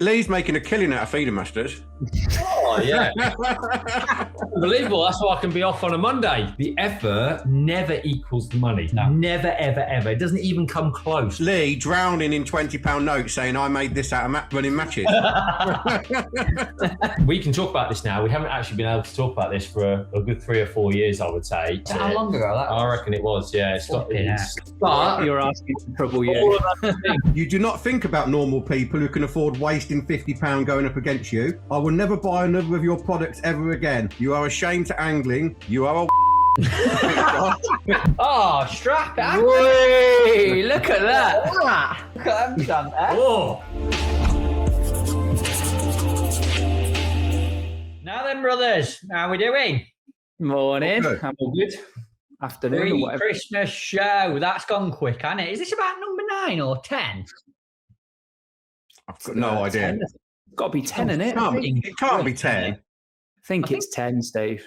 Lee's making a killing out of Feeder Masters. Oh, yeah. Unbelievable. That's why I can be off on a Monday. The effort never equals the money. No. Never, ever, ever. It doesn't even come close. Lee drowning in £20 notes saying, I made this out of running matches. We can talk about this now. We haven't actually been able to talk about this for a good 3 or 4 years, I would say. How long ago that was? I reckon it was, yeah. But you're asking for trouble, yeah. You do not think about normal people who can afford wasting £50 going up against you. I will never buy another of your products ever again. You are a shame to angling. You are a Oh, strap it. Whee, look at that. Look at them done there. Oh. Now then, brothers, how we doing? Morning. Good. I'm all good. Afternoon or whatever. Christmas show. That's gone quick, hasn't it? Is this about number 9 or 10? I've got no idea. It's got to be 10, isn't it? It can't be 10. I think it's 10, Steve.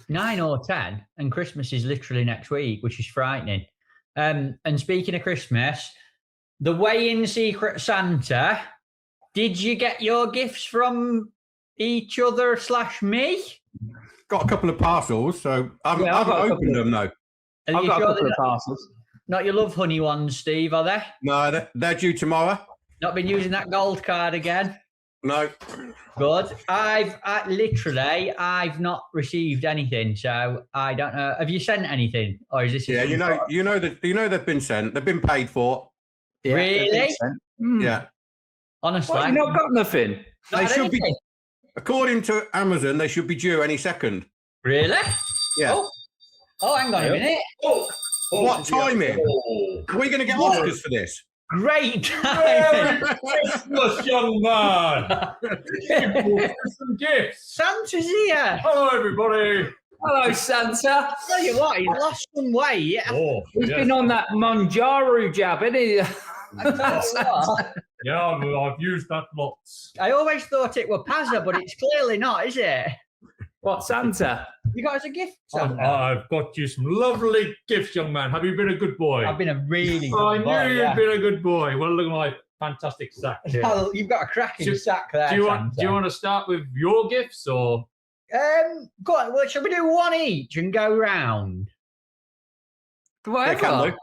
9 or 10, and Christmas is literally next week, which is frightening. And speaking of Christmas, the Way-In Secret Santa, did you get your gifts from each other / me? Got a couple of parcels, so I haven't opened them, though. I've got a couple of parcels. Not your love honey ones, Steve, are they? No, they're due tomorrow. Not been using that gold card again? No. Good. I've not received anything, so I don't know. Have you sent anything, or is this? Yeah, you know they've been sent. They've been paid for. Yeah, really? Yeah. Honestly, What, you not got nothing? They should be. According to Amazon, they should be due any second. Really? Yeah. Oh, hang on a minute. What timing? Are we going to get Oscars for this? Great timing. Christmas, young man. Some gifts. Santa's here. Hello, everybody. Hello, Santa. Tell you what, he's lost some weight. Oh, He's been on that Manjaro jab, isn't he? Yeah, I've used that lots. I always thought it were Pazza, but it's clearly not, is it? What, Santa? You got us a gift, Santa? I've got you some lovely gifts, young man. Have you been a good boy? I've been a really good I boy. knew you'd been a good boy. Well, look at my fantastic sack here. Oh, you've got a cracking sack there, Do you Santa. want to start with your gifts or? Go on. Well, shall we do one each and go round? Whatever. Can do.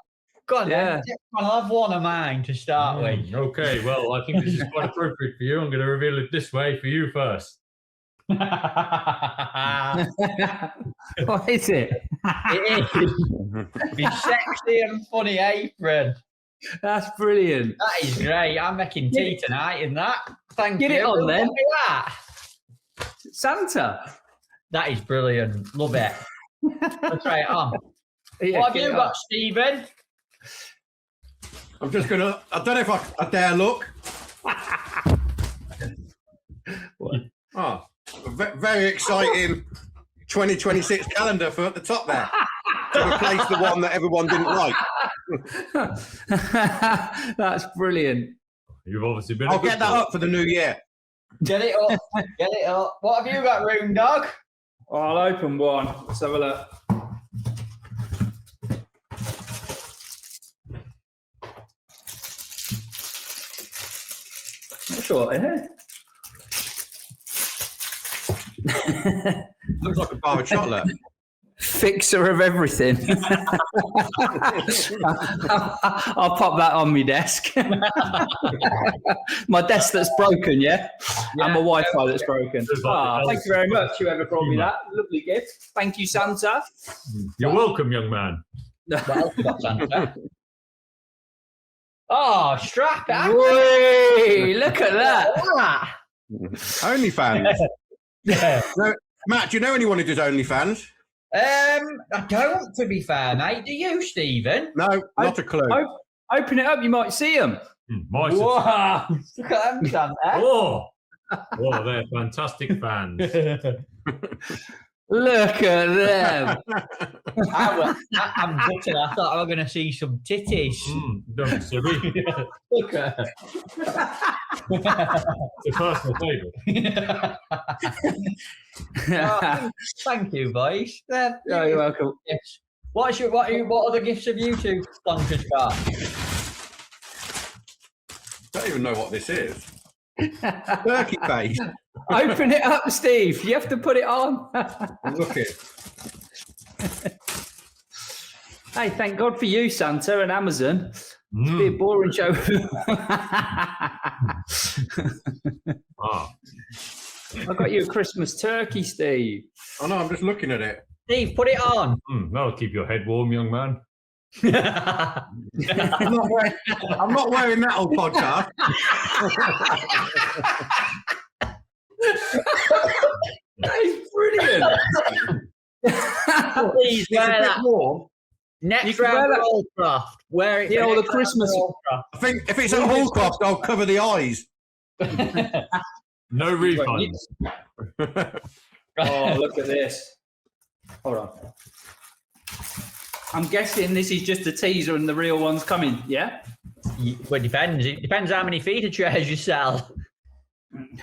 Go on, Yeah. then. I'll have one of mine to start with. Okay, well, I think this is quite appropriate for you. I'm going to reveal it this way for you first. What is it? It is. It's sexy and funny apron. That's brilliant. That is great. I'm making tea tonight in that. Thank you. Get it on then. Look at that. Santa. That is brilliant. Love it. Let's try it on. Yeah, What have get you it got, on. Stephen? I'm just going to... I don't know if I dare look. Oh, very exciting 2026 calendar for at the top there. To replace the one that everyone didn't like. That's brilliant. You've obviously been. I'll get that up for the new year. Get it up. Get it up. What have you got, Room Dog? I'll open one. Let's have a look. Not sure what it is. Looks like a bar of chocolate. Fixer of everything. I'll pop that on my desk. My desk that's broken, yeah? And my Wi-Fi that's broken. Thank you very much, whoever brought me that. Lovely gift. Thank you, Santa. You're welcome, young man. What else you got, Santa? Oh, strap it. Whee, look at that. OnlyFans. Yeah. No, Matt, do you know anyone who does OnlyFans? I don't, to be fair, mate. Do you, Stephen? No, not a clue. Open it up, you might see them. Whoa. Look at them, Santa. Oh, they're fantastic fans. Look at them. I'm gutted. I thought I was going to see some titties. Don't be silly. Look at her. It's a personal favourite. Oh, thank you, boys. You're welcome. Yes. What other gifts have you two sponsors got? Don't even know what this is. Turkey face. Open it up, Steve. You have to put it on. Look it. Hey, thank God for you, Santa and Amazon. It's be a boring show. I got you a Christmas turkey, Steve. Oh no, I'm just looking at it. Steve, put it on. That'll keep your head warm, young man. I'm not wearing that on podcast. That is brilliant. Please wear that. Warm. Next round of Hallcraft. Wear it. Yeah, all the Christmas. I think if it's at Hallcraft, I'll cover the eyes. No refunds. Oh, look at this. Hold on. I'm guessing this is just a teaser and the real one's coming, yeah? Well, it depends. It depends how many feeder chairs you sell.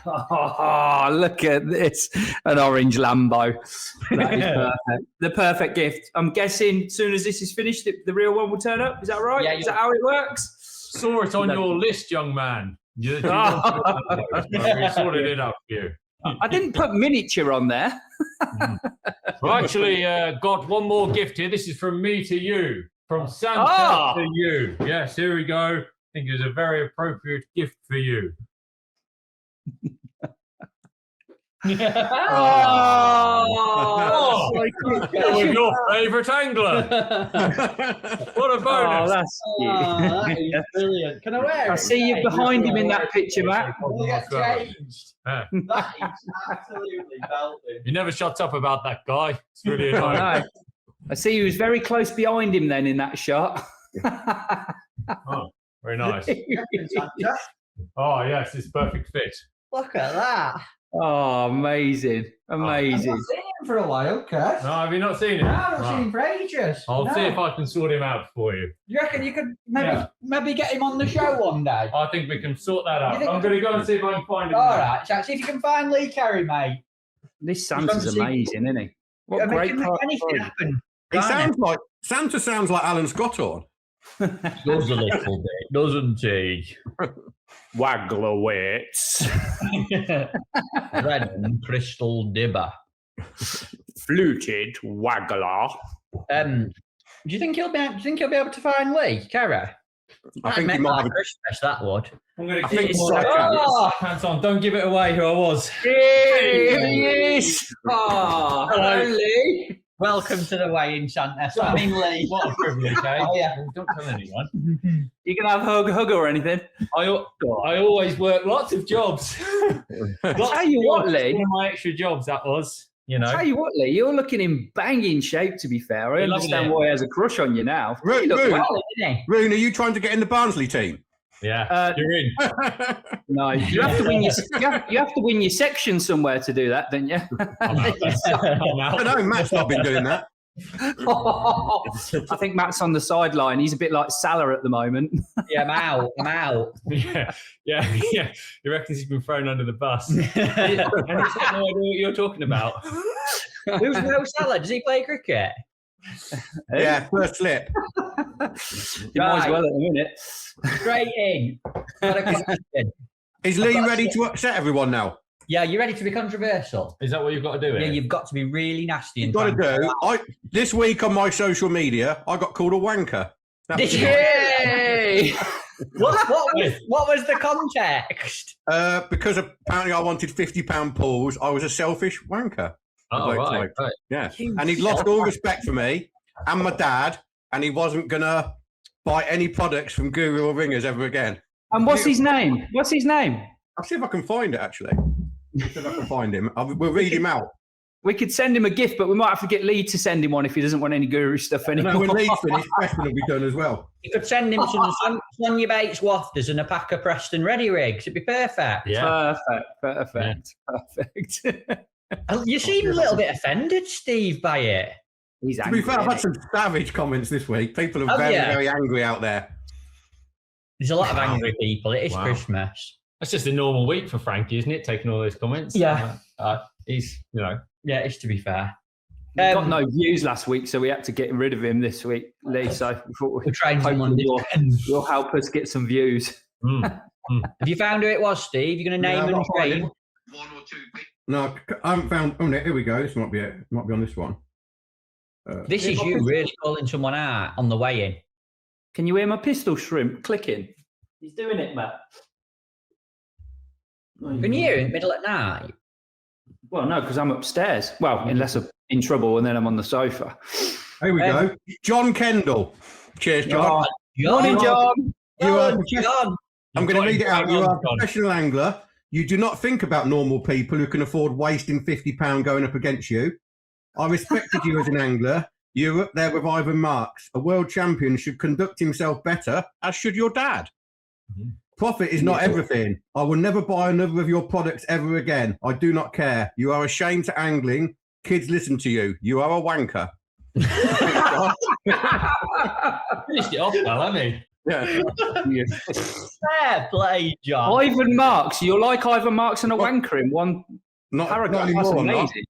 Oh, look at this. An orange Lambo. That is perfect. The perfect gift. I'm guessing as soon as this is finished, the real one will turn up. Is that right? Yeah, is that how it works? Saw it on your list, young man. We sorted it out for you. I didn't put miniature on there. Well, actually, got one more gift here. This is from me to you. From Santa to you. Yes, here we go. I think it's a very appropriate gift for you. With your favourite angler. What a bonus. That's cute. That is brilliant. Can I wear it? I see you behind him in that picture, Matt. We'll get changed. Yeah. That is absolutely belting. You never shut up about that guy. It's really annoying. I see you was very close behind him then in that shot. Oh, very nice. Oh, yes, it's perfect fit. Look at that. Oh, amazing. Amazing. I've not seen him for a while, Kurt. No, have you not seen him? No, I've not seen him for ages. I'll see if I can sort him out for you. You reckon you could maybe get him on the show one day? I think we can sort that out. I'm going to go and see if I can find him. All right, Jack, see if you can find Lee Kerry, mate. This Santa's amazing, isn't he? What great anything happen. Santa sounds like Alan Scottorn. Does a little bit, doesn't he? Waglowitz. Red and crystal dibber. Fluted waggler. Do you think he'll be able to find Lee Kerry? I think he might have. Christmas, that would. I'm going to keep keep my pants on. Don't give it away who I was. Yes. Oh, hello, Lee. Welcome to the weigh-in, Santa. So, I mean, Lee. What a privilege, eh? Oh, yeah. Don't tell anyone. You can have a hug or anything. I always work lots of jobs. Tell you what, Lee. One of my extra jobs, that was. You know. Tell you what, Lee, you're looking in banging shape, to be fair. I understand why he has a crush on you now. Roone, are you trying to get in the Barnsley team? Yeah, you're in. No, you have to win you have to win your section somewhere to do that, don't you? I know, Matt's not been doing that. I think Matt's on the sideline. He's a bit like Salah at the moment. Yeah, I'm out. Yeah. He reckons he's been thrown under the bus. And he's got no idea what you're talking about. Who's no Salah? Does he play cricket? Yeah, first slip. You might as well at the minute. Straight in. Is Lee ready to upset everyone now? Yeah, you ready to be controversial? Is that what you've got to do? Yeah, you've got to be really nasty. You've got to do. This week on my social media, I got called a wanker. Yay! What was the context? Because apparently I wanted £50 pools. I was a selfish wanker. Oh, right. Yeah. And he'd lost all respect for me and my dad, and he wasn't going to buy any products from Guru or Ringers ever again. And what's his name? What's his name? I'll see if I can find it, actually. See if I can find him. We'll read him out. We could send him a gift, but we might have to get Lee to send him one if he doesn't want any Guru stuff anymore. No, when Lee's finished, Preston will be done as well. You could send him some Sonia Bates wafters and a pack of Preston Ready Rigs. It'd be perfect. Yeah. Perfect. You seem a little bit offended, Steve, by it. He's to angry, be fair, I've had some savage comments this week. People are very angry out there. There's a lot of angry people. It is Christmas. That's just a normal week for Frankie, isn't it? Taking all those comments. Yeah. He's, Yeah, it's to be fair. We got no views last week, so we had to get rid of him this week, Lee. So we thought we're trying to you'll help us get some views. Have you found who it was, Steve? You're going to name and shame? One or two. No, I haven't found. Oh, no, here we go. This might be it. Might be on this one. This is you really calling someone out on the way in. Can you hear my pistol shrimp clicking? He's doing it, Matt. Can you hear in the middle at night? Well, no, because I'm upstairs. Well, unless I'm in trouble and then I'm on the sofa. Here we go. John Kendall. Cheers, John. Morning, John. John. I'm going to read it out. You are a professional angler. You do not think about normal people who can afford wasting £50 going up against you. I respected you as an angler. You were up there with Ivan Marks. A world champion should conduct himself better, as should your dad. Profit is not everything. I will never buy another of your products ever again. I do not care. You are a shame to angling. Kids listen to you. You are a wanker. Finished it off well, hasn't he? Yeah. Fair play, John. Ivan Marks. You're like Ivan Marks and a wanker in one paragraph. That's amazing.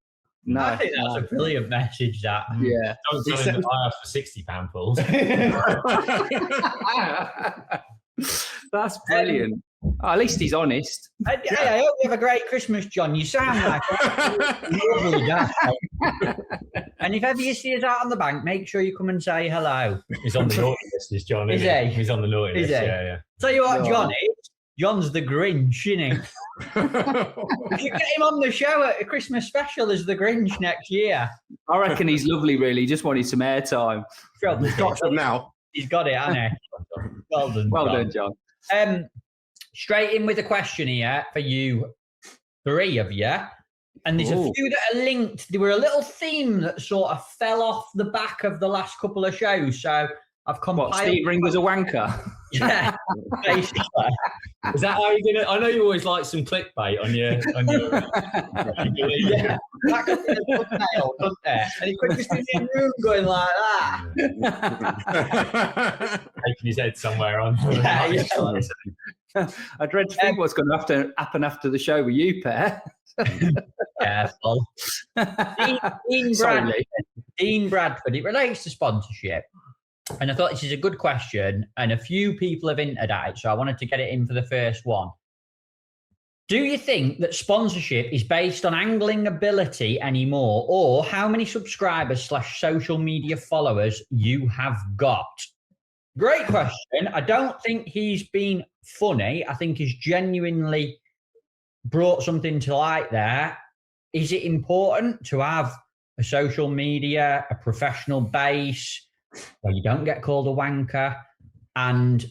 No, I think that's a brilliant message, that. Yeah. Don't tell him that I asked for £60 pulls. That's brilliant. At least he's honest. I hope you have a great Christmas, John. You sound like a lovely guy. And if ever you see us out on the bank, make sure you come and say hello. He's on the naughty list, is John. Is he? He's on the naughty list. Is he? Yeah. Tell you what, John is. John's the Grinch, isn't he? You should get him on the show at a Christmas special as the Grinch next year. I reckon he's lovely, really. He just wanted some airtime. He's got some now. He's got it, hasn't he? Well done, John. Straight in with a question here for you, three of you. And there's a few that are linked. There were a little theme that sort of fell off the back of the last couple of shows. So I've compiled. What, Steve Ringer's a wanker? Yeah, basically. Is that how you're gonna? I know you always like some clickbait on your. Yeah, that could be a thumbnail, couldn't there? And he could just be in the room going like that, taking his head somewhere on. I dread to think what's going to have to happen after the show with you, Per. Careful. Dean Bradford. It relates to sponsorship. And I thought this is a good question, and a few people have hinted at it, so I wanted to get it in for the first one. Do you think that sponsorship is based on angling ability anymore, or how many subscribers / social media followers you have got? Great question. I don't think he's been funny. I think he's genuinely brought something to light there. Is it important to have a social media, a professional base, where you don't get called a wanker? And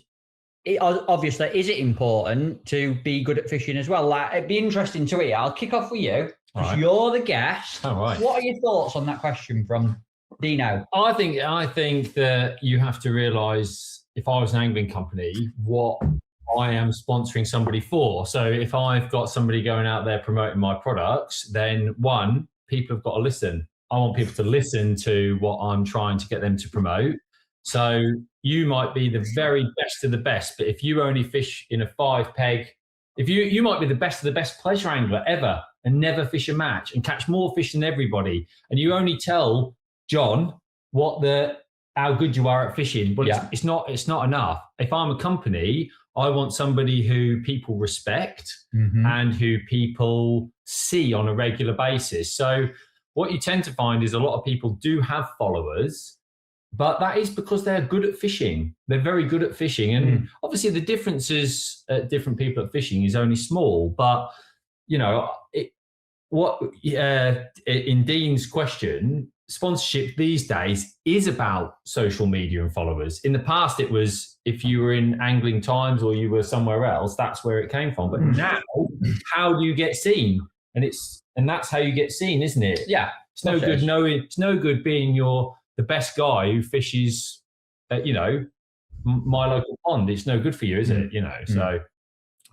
obviously, is it important to be good at fishing as well? Like, it'd be interesting to hear. I'll kick off with you, because you're the guest. All right. What are your thoughts on that question from Dino? I think that you have to realise, if I was an angling company, what I am sponsoring somebody for. So if I've got somebody going out there promoting my products, then one, people have got to listen. I want people to listen to what I'm trying to get them to promote. So you might be the very best of the best, but if you only fish in a 5-peg, if you might be the best of the best pleasure angler ever and never fish a match and catch more fish than everybody, and you only tell John how good you are at fishing, but it's not enough. If I'm a company, I want somebody who people respect and who people see on a regular basis. So what you tend to find is a lot of people do have followers, but that is because they're good at fishing. They're very good at fishing. And obviously the differences at different people at fishing is only small, but you know, in Dean's question, sponsorship these days is about social media and followers. In the past, it was if you were in Angling Times or you were somewhere else, that's where it came from. But now, how do you get seen? And that's how you get seen, isn't it? Yeah. It's no good knowing. It's no good being the best guy who fishes, my local pond. It's no good for you, is it? So.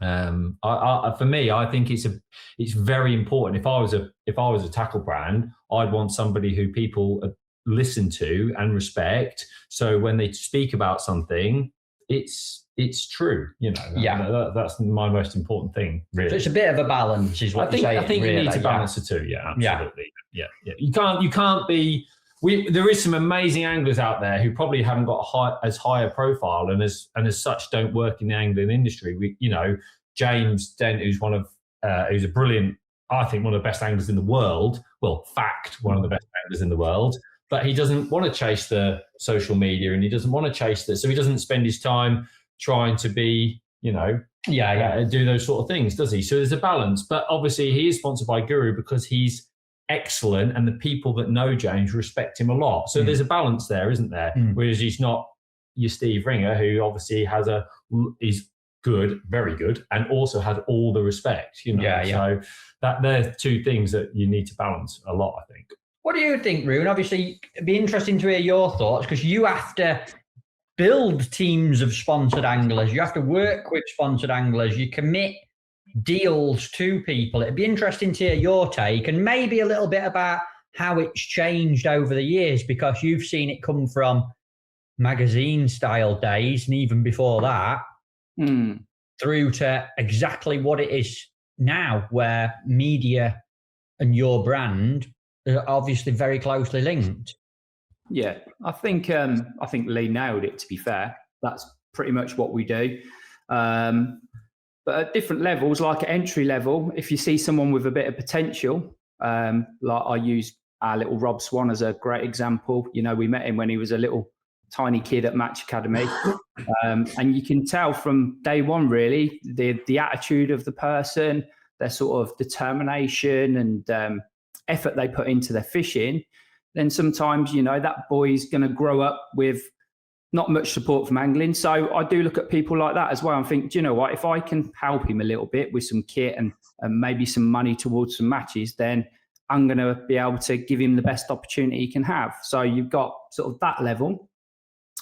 For me, I think it's very important. If I was a tackle brand, I'd want somebody who people listen to and respect. So when they speak about something, it's true. That's my most important thing. Really, so it's a bit of a balance, is what I think. you're saying, I think really, you need to balance the two. Yeah, absolutely. Yeah. You can't be there is some amazing anglers out there who probably haven't got as high a profile and as such don't work in the angling industry. James Dent, who's who's a brilliant, I think one of the best anglers in the world. Well, one of the best anglers in the world. But he doesn't want to chase the social media, and he doesn't want to chase so he doesn't spend his time trying to be, do those sort of things, does he? So there's a balance. But obviously he is sponsored by Guru because he's excellent, and the people that know James respect him a lot. So there's a balance there, isn't there? Whereas he's not your Steve Ringer, who obviously is good, very good, and also has all the respect. So that they're two things that you need to balance a lot, I think. What do you think, Roon? Obviously, it'd be interesting to hear your thoughts, because you have to build teams of sponsored anglers. You have to work with sponsored anglers. You commit deals to people. It'd be interesting to hear your take, and maybe a little bit about how it's changed over the years, because you've seen it come from magazine-style days, and even before that, through to exactly what it is now, where media and your brand are obviously very closely linked. Yeah, I think Lee nailed it, to be fair. That's pretty much what we do. But at different levels, like at entry level, if you see someone with a bit of potential, like I use our little Rob Swan as a great example. We met him when he was a little tiny kid at Match Academy. And you can tell from day one, really, the attitude of the person, their sort of determination and effort they put into their fishing. Then sometimes, that boy's going to grow up with not much support from angling. So I do look at people like that as well and think, do you know what? If I can help him a little bit with some kit and maybe some money towards some matches, then I'm going to be able to give him the best opportunity he can have. So you've got sort of that level.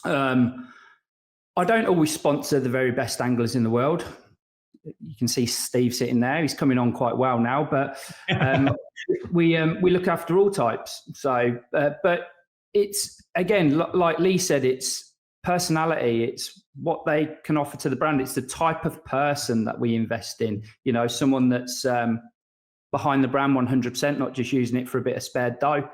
I don't always sponsor the very best anglers in the world. You can see Steve sitting there. He's coming on quite well now, but we look after all types. So, but it's, again, like Lee said, it's personality. It's what they can offer to the brand. It's the type of person that we invest in. Someone that's behind the brand 100%, not just using it for a bit of spare dough.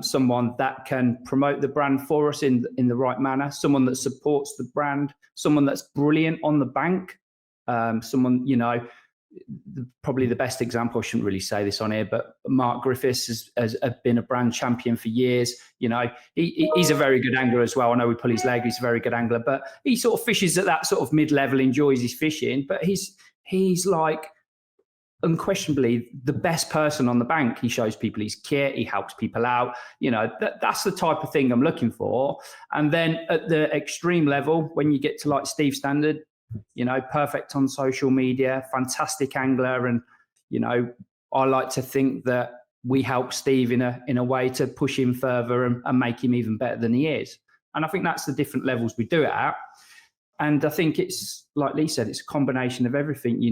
Someone that can promote the brand for us in the right manner. Someone that supports the brand. Someone that's brilliant on the bank. Someone, probably the best example, I shouldn't really say this on here, but Mark Griffiths has been a brand champion for years. He's a very good angler as well. I know we pull his leg, he's a very good angler, but he sort of fishes at that sort of mid-level, enjoys his fishing, but he's like unquestionably the best person on the bank. He shows people his kit, he helps people out. That's the type of thing I'm looking for. And then at the extreme level, when you get to like Steve standard, perfect on social media, fantastic angler. And, I like to think that we help Steve in a way to push him further and make him even better than he is. And I think that's the different levels we do it at. And I think it's, like Lee said, it's a combination of everything. You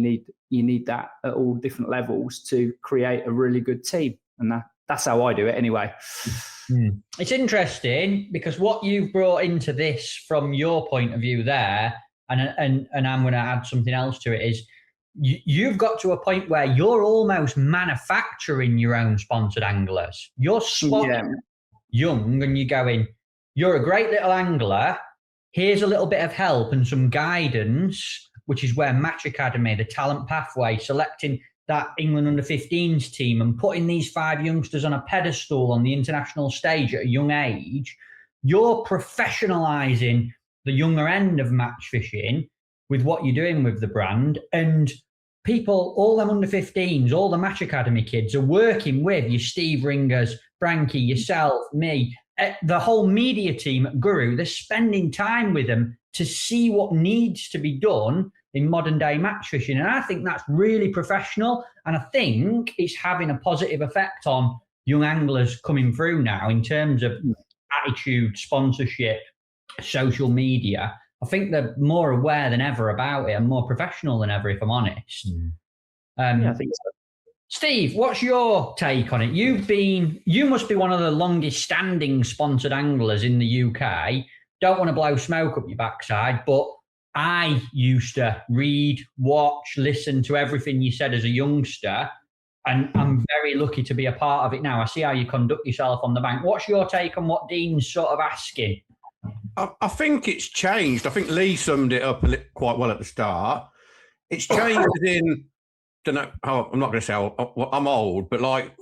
need that at all different levels to create a really good team. And that's how I do it anyway. It's interesting because what you've brought into this from your point of view there, and I'm going to add something else to it, is you've got to a point where you're almost manufacturing your own sponsored anglers. You're spotting young and you're going, you're a great little angler. Here's a little bit of help and some guidance, which is where Match Academy, the talent pathway, selecting that England under-15s team and putting these 5 youngsters on a pedestal on the international stage at a young age. You're professionalising the younger end of match fishing with what you're doing with the brand, and people, all them under-15s, all the Match Academy kids are working with your Steve Ringers, Frankie, yourself, me, the whole media team at Guru. They're spending time with them to see what needs to be done in modern day match fishing. And I think that's really professional. And I think it's having a positive effect on young anglers coming through now in terms of attitude, sponsorship, social media. I think they're more aware than ever about it and more professional than ever, if I'm honest. I think so. Steve, what's your take on it? You must be one of the longest standing sponsored anglers in the UK. Don't want to blow smoke up your backside, but I used to read, watch, listen to everything you said as a youngster. And I'm very lucky to be a part of it now. I see how you conduct yourself on the bank. What's your take on what Dean's sort of asking? I think it's changed. I think Lee summed it up quite well at the start. It's changed in, don't know, I'm not going to say I'm old, but like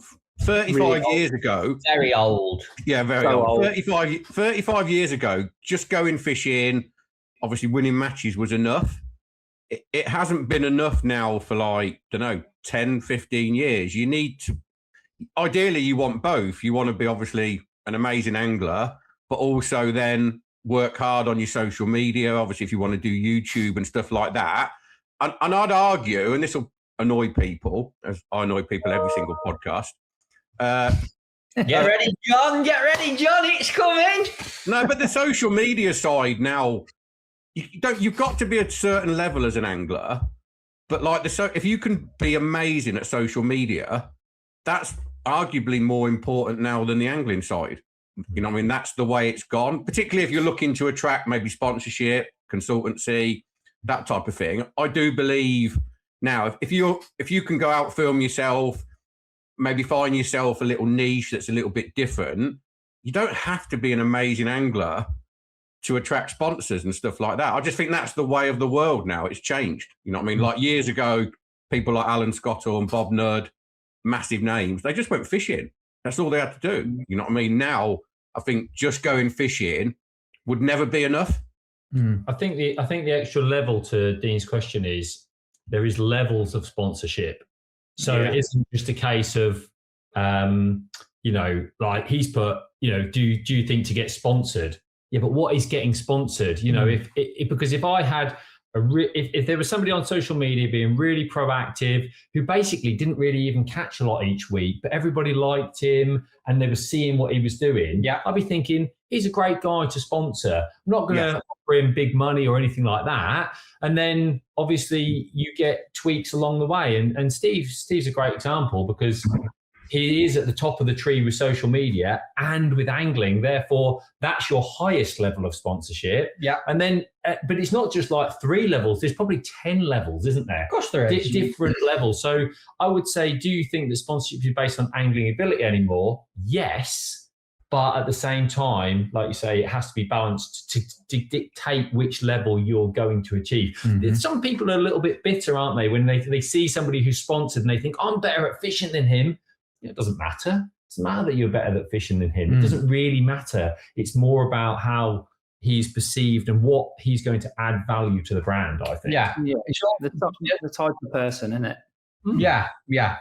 35 really years ago. Very old. Yeah, very so old. 35 years ago, just going fishing, obviously winning matches was enough. It hasn't been enough now for like, don't know, 10, 15 years. You need to, ideally you want both. You want to be obviously an amazing angler, but also then work hard on your social media. Obviously, if you want to do YouTube and stuff like that. And I'd argue, and this will annoy people, as I annoy people every single podcast. Get ready, John. Get ready, John. It's coming. No, but the social media side now, you've got to be at a certain level as an angler. But like if you can be amazing at social media, that's arguably more important now than the angling side. You know what I mean? That's the way it's gone, particularly if you're looking to attract maybe sponsorship, consultancy, that type of thing. I do believe now, if you can go out, film yourself, maybe find yourself a little niche that's a little bit different, you don't have to be an amazing angler to attract sponsors and stuff like that. I just think that's the way of the world now. It's changed. You know what I mean? Like years ago, people like Alan Scottle and Bob Nudd, massive names, they just went fishing. That's all they had to do. You know what I mean? Now, I think just going fishing would never be enough. I think the extra level to Dean's question is there is levels of sponsorship. So it isn't just a case of, like he's put, do you think to get sponsored? Yeah, but what is getting sponsored? Because if I had if there was somebody on social media being really proactive, who basically didn't really even catch a lot each week, but everybody liked him and they were seeing what he was doing, I'd be thinking, he's a great guy to sponsor. I'm not going to offer him big money or anything like that. And then obviously you get tweaks along the way. And Steve's a great example because he is at the top of the tree with social media and with angling. Therefore, that's your highest level of sponsorship. Yeah. And then, but it's not just like 3 levels. There's probably 10 levels, isn't there? Of course there is. Different levels. So I would say, do you think that sponsorship is based on angling ability anymore? Yes. But at the same time, like you say, it has to be balanced to dictate which level you're going to achieve. Mm-hmm. Some people are a little bit bitter, aren't they? When they see somebody who's sponsored and they think, I'm better at fishing than him. It doesn't matter. It doesn't matter that you're better at fishing than him. It doesn't really matter. It's more about how he's perceived and what he's going to add value to the brand, I think. Yeah. It's the type of person, isn't it? Yeah.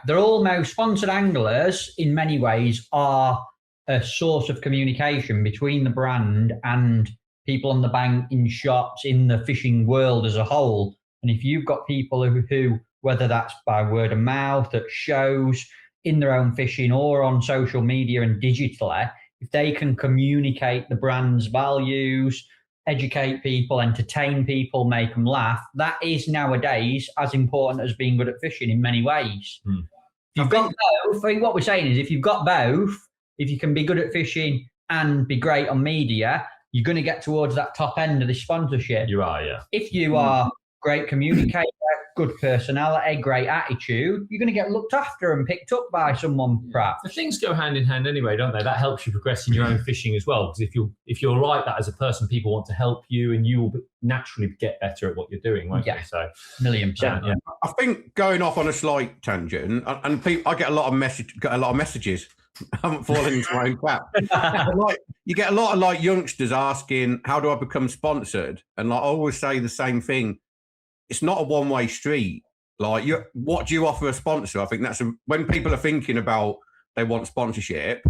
They're almost sponsored anglers in many ways are a source of communication between the brand and people on the bank, in shops, in the fishing world as a whole. And if you've got people who whether that's by word of mouth, at shows, in their own fishing or on social media and digitally, if they can communicate the brand's values, educate people, entertain people, make them laugh, that is nowadays as important as being good at fishing in many ways. If you've got both, I think what we're saying is if you've got both, if you can be good at fishing and be great on media, you're going to get towards that top end of the sponsorship. You are, yeah. If you are great communicator, good personality, great attitude, you're going to get looked after and picked up by someone, perhaps. The things go hand in hand anyway, don't they? That helps you progress in your own fishing as well. Because if you're like that as a person, people want to help you, and you will naturally get better at what you're doing, won't you? So, 1,000,000%. Yeah. I think going off on a slight tangent, and people, I get a lot of messages. I haven't fallen into my own trap. You get a lot of like youngsters asking, "How do I become sponsored?" And like I always say the same thing. It's not a one-way street. Like, what do you offer a sponsor? I think when people are thinking about they want sponsorship,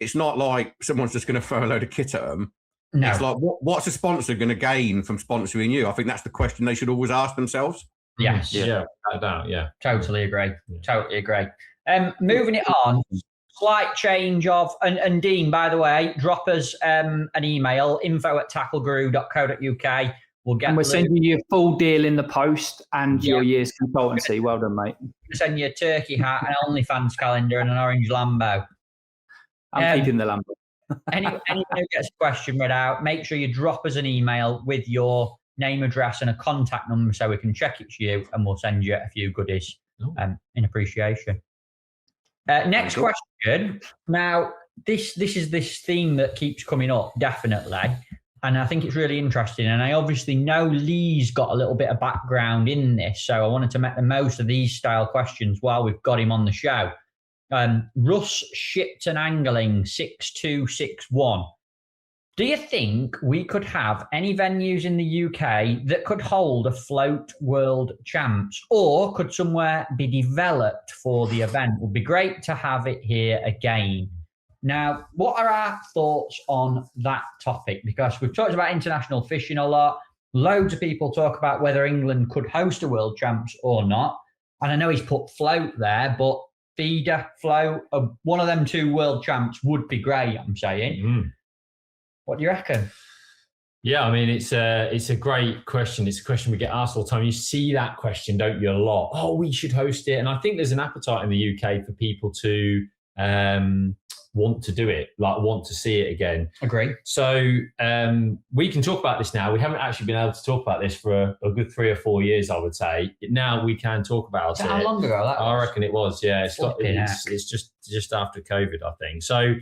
it's not like someone's just going to throw a load of kit at them. No. It's like, what's a sponsor going to gain from sponsoring you? I think that's the question they should always ask themselves. Yes. Yeah. Totally agree. Totally agree. Moving it on, slight change of, and Dean, by the way, drop us an email, info@tackleguru.co.uk. We're sending you a full deal in the post and your year's consultancy. Well done, mate. We'll send you a turkey hat, an OnlyFans calendar, and an orange Lambo. I'm keeping the Lambo. Anyone who gets a question read out, make sure you drop us an email with your name, address, and a contact number so we can check it's you, and we'll send you a few goodies in appreciation. Next question. Now, this is this theme that keeps coming up, definitely. And I think it's really interesting. And I obviously know Lee's got a little bit of background in this. So I wanted to make the most of these style questions while we've got him on the show. Russ Shipton Angling 6261. Do you think we could have any venues in the UK that could hold a float world champs, or could somewhere be developed for the event? It would be great to have it here again. Now, what are our thoughts on that topic? Because we've talked about international fishing a lot. Loads of people talk about whether England could host a world champs or not. And I know he's put float there, but feeder, float, one of them two world champs would be great, I'm saying. Mm. What do you reckon? Yeah, I mean, it's a great question. It's a question we get asked all the time. You see that question, don't you, a lot? Oh, we should host it. And I think there's an appetite in the UK for people to want to do it, like want to see it again. Agree. So we can talk about this now. We haven't actually been able to talk about this for a good 3 or 4 years, I would say. Now we can talk about it. How long ago that was? I reckon it was, yeah. It's just after COVID, I think. So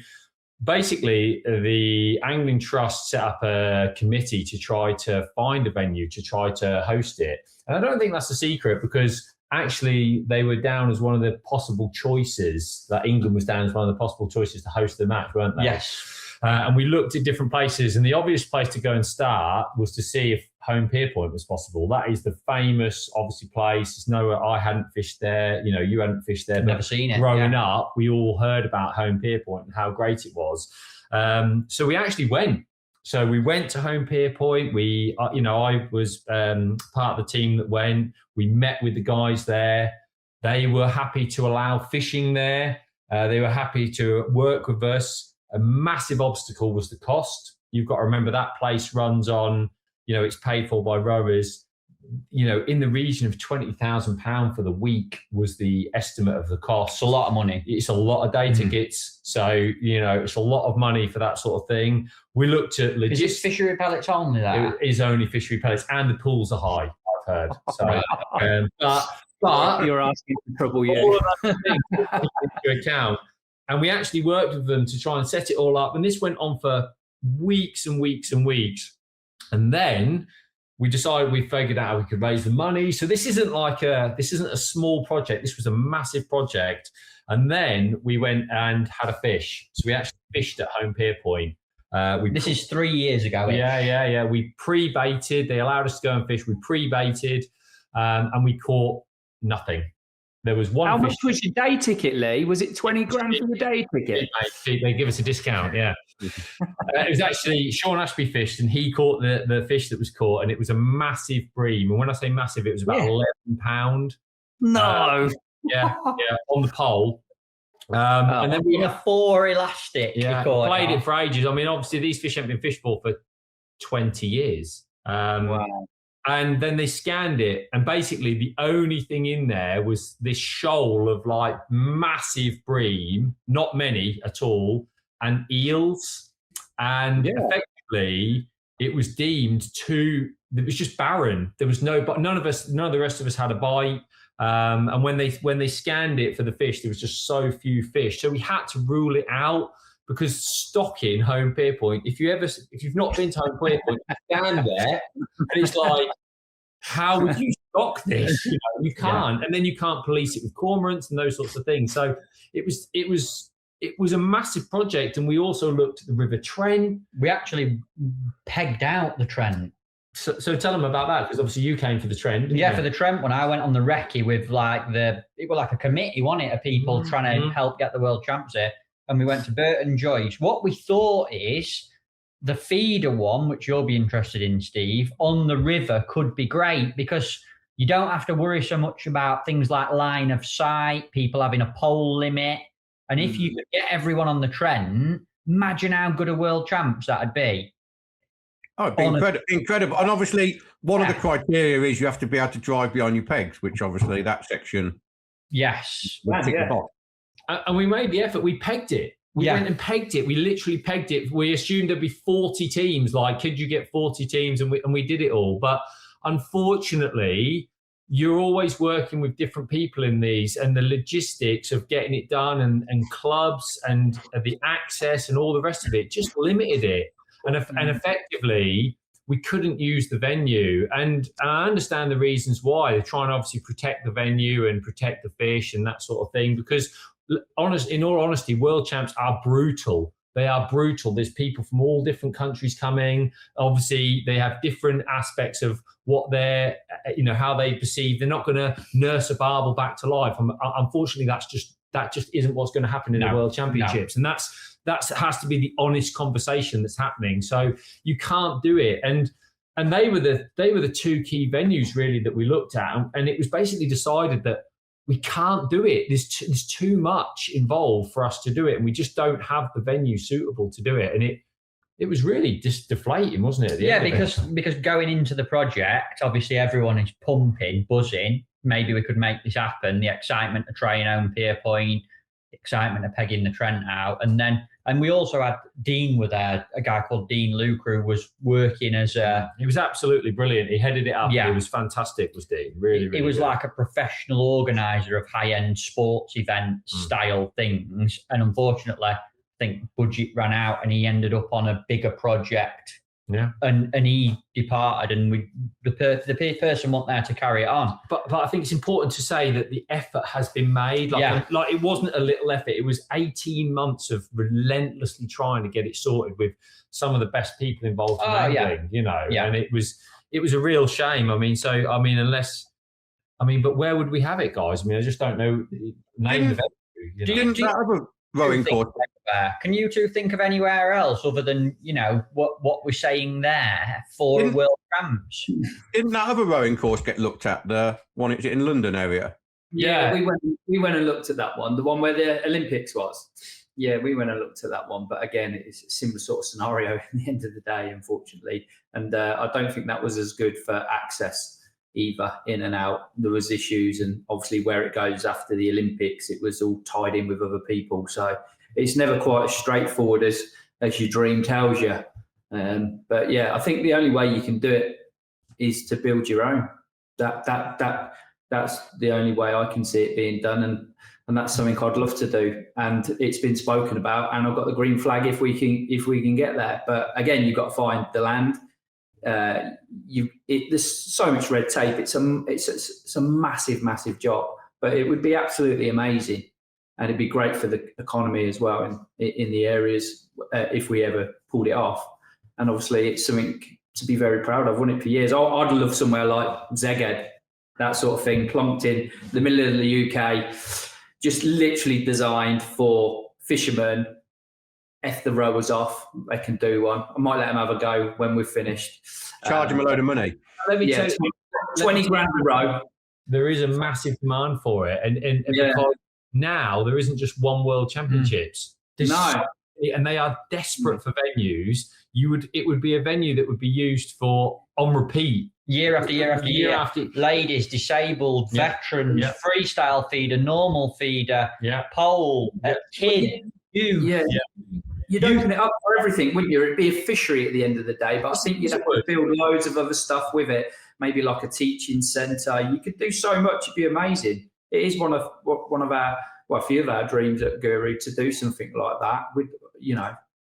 basically, the Angling Trust set up a committee to try to find a venue, to try to host it. And I don't think that's a secret, because actually they were down as one of the possible choices, that England was down as one of the possible choices to host the match, weren't they? Yes. And we looked at different places, and the obvious place to go and start was to see if Home Pierpoint was possible. That is the famous, obviously, place. It's nowhere I hadn't fished there. You know, you hadn't fished there. Never seen it. Growing up, we all heard about Home Pierpoint and how great it was. So we actually went. So we went to Home Pierpoint. I was part of the team that went. We met with the guys there. They were happy to allow fishing there. They were happy to work with us. A massive obstacle was the cost. You've got to remember that place runs on, it's paid for by rowers. In the region of £20,000 for the week was the estimate of the cost. It's a lot of money. It's a lot of day tickets. So, it's a lot of money for that sort of thing. We looked at logistics. Is it fishery pellets only that? It is only fishery pellets, and the pools are high, I've heard. So, but you're asking for trouble, yeah. All of that into account. And we actually worked with them to try and set it all up. And this went on for weeks and weeks and weeks. And then we figured out how we could raise the money. So this isn't a small project. This was a massive project. And then we went and had a fish. So we actually fished at Home Pierpoint. This is 3 years ago. Yeah. We pre-baited. They allowed us to go and fish. We pre-baited, and we caught nothing. There was one. How much was your day ticket, Lee? Was it 20 grand for the day ticket? They give us a discount, yeah. It was actually Sean Ashby fished, and he caught the fish that was caught, and it was a massive bream. And when I say massive, it was about £11. No. Yeah, on the pole. And then we in a 4 elastic. Yeah, played it for ages. I mean, obviously these fish haven't been fished for 20 years. Wow. And then they scanned it, and basically the only thing in there was this shoal of like massive bream, not many at all, and eels. And effectively, it was deemed it was just barren. There was none of the rest of us had a bite. And when they scanned it for the fish, there was just so few fish. So we had to rule it out, because stocking Home Pierpoint, if you've not been to Home Pierpoint, you stand there and it's like, how would you stock this? You can't, and then you can't police it with cormorants and those sorts of things. So it was a massive project, and we also looked at the River Trent. We actually pegged out the Trent. So tell them about that, because obviously you came for the Trent. Yeah, for the Trent when I went on the recce with it was like a committee, wasn't it, of people trying to help get the world champs here. And we went to Burton Joyce. What we thought is the feeder one, which you'll be interested in, Steve, on the river could be great, because you don't have to worry so much about things like line of sight, people having a pole limit. And if you could get everyone on the Trent, imagine how good a world champs that'd be. Oh, it'd be incredible. And obviously, one of the criteria is you have to be able to drive behind your pegs, which obviously that section. Yes. And we made the effort. We pegged it. We went and pegged it. We literally pegged it. We assumed there'd be 40 teams. Like, could you get 40 teams? And we did it all. But unfortunately, you're always working with different people in these, and the logistics of getting it done, and clubs and the access and all the rest of it just limited it. And effectively, we couldn't use the venue. And I understand the reasons why. They're trying to obviously protect the venue and protect the fish and that sort of thing, because in all honesty, World Champs are brutal. They are brutal. There's people from all different countries coming. Obviously, they have different aspects of what they're, how they perceive. They're not going to nurse a barbel back to life. Unfortunately, that just isn't what's going to happen in the World Championships. And that has to be the honest conversation that's happening. So you can't do it. And they were the two key venues really that we looked at, and it was basically decided that we can't do it. There's too much involved for us to do it, and we just don't have the venue suitable to do it. And it was really just deflating, wasn't it? Yeah, because going into the project, obviously everyone is pumping, buzzing. Maybe we could make this happen. The excitement of trying home Pier Point, the excitement of pegging the Trent out, and we also had Dean with a guy called Dean Luke, who was working as he was absolutely brilliant. He headed it up. Yeah, he was fantastic. Was Dean really? He was good. Like a professional organizer of high-end sports event style things, and unfortunately, I think budget ran out, and he ended up on a bigger project. Yeah, and he departed, and the person wasn't there to carry it on. But I think it's important to say that the effort has been made. Like it wasn't a little effort. It was 18 months of relentlessly trying to get it sorted with some of the best people involved in angling. And it was a real shame. But where would we have it, guys? I just don't know. Name the venue. Didn't that have a rowing course? Can you two think of anywhere else other than what we're saying there for World Champs? Didn't that other rowing course get looked at? The one in London area. Yeah, we went and looked at that one, the one where the Olympics was. Yeah, we went and looked at that one, but again, it's a similar sort of scenario at the end of the day, unfortunately. And I don't think that was as good for access either, in and out. There was issues, and obviously where it goes after the Olympics, it was all tied in with other people. So it's never quite as straightforward as your dream tells you. But yeah, I think the only way you can do it is to build your own. That's the only way I can see it being done, and that's something I'd love to do. And it's been spoken about, and I've got the green flag if we can get there. But again, you've got to find the land. There's so much red tape. It's a massive job, but it would be absolutely amazing. And it'd be great for the economy as well in the areas if we ever pulled it off. And obviously, it's something to be very proud of. I've won it for years. I'd love somewhere like Zeghead, that sort of thing, plonked in the middle of the UK, just literally designed for fishermen. F the rowers off, they can do one. I might let them have a go when we're finished. Charge them a load of money. Let me tell you, 20 grand a row. There is a massive demand for it, and because now there isn't just one World Championships. And they are desperate for venues. It would be a venue that would be used for on repeat. Year after year after year. Ladies, disabled, veterans, freestyle feeder, normal feeder, pole, kid, You'd open it up for everything, wouldn't you? It'd be a fishery at the end of the day, but I think you'd have to build loads of other stuff with it, maybe like a teaching centre. You could do so much. It'd be amazing. It is one of our, a few of our dreams at Guru to do something like that.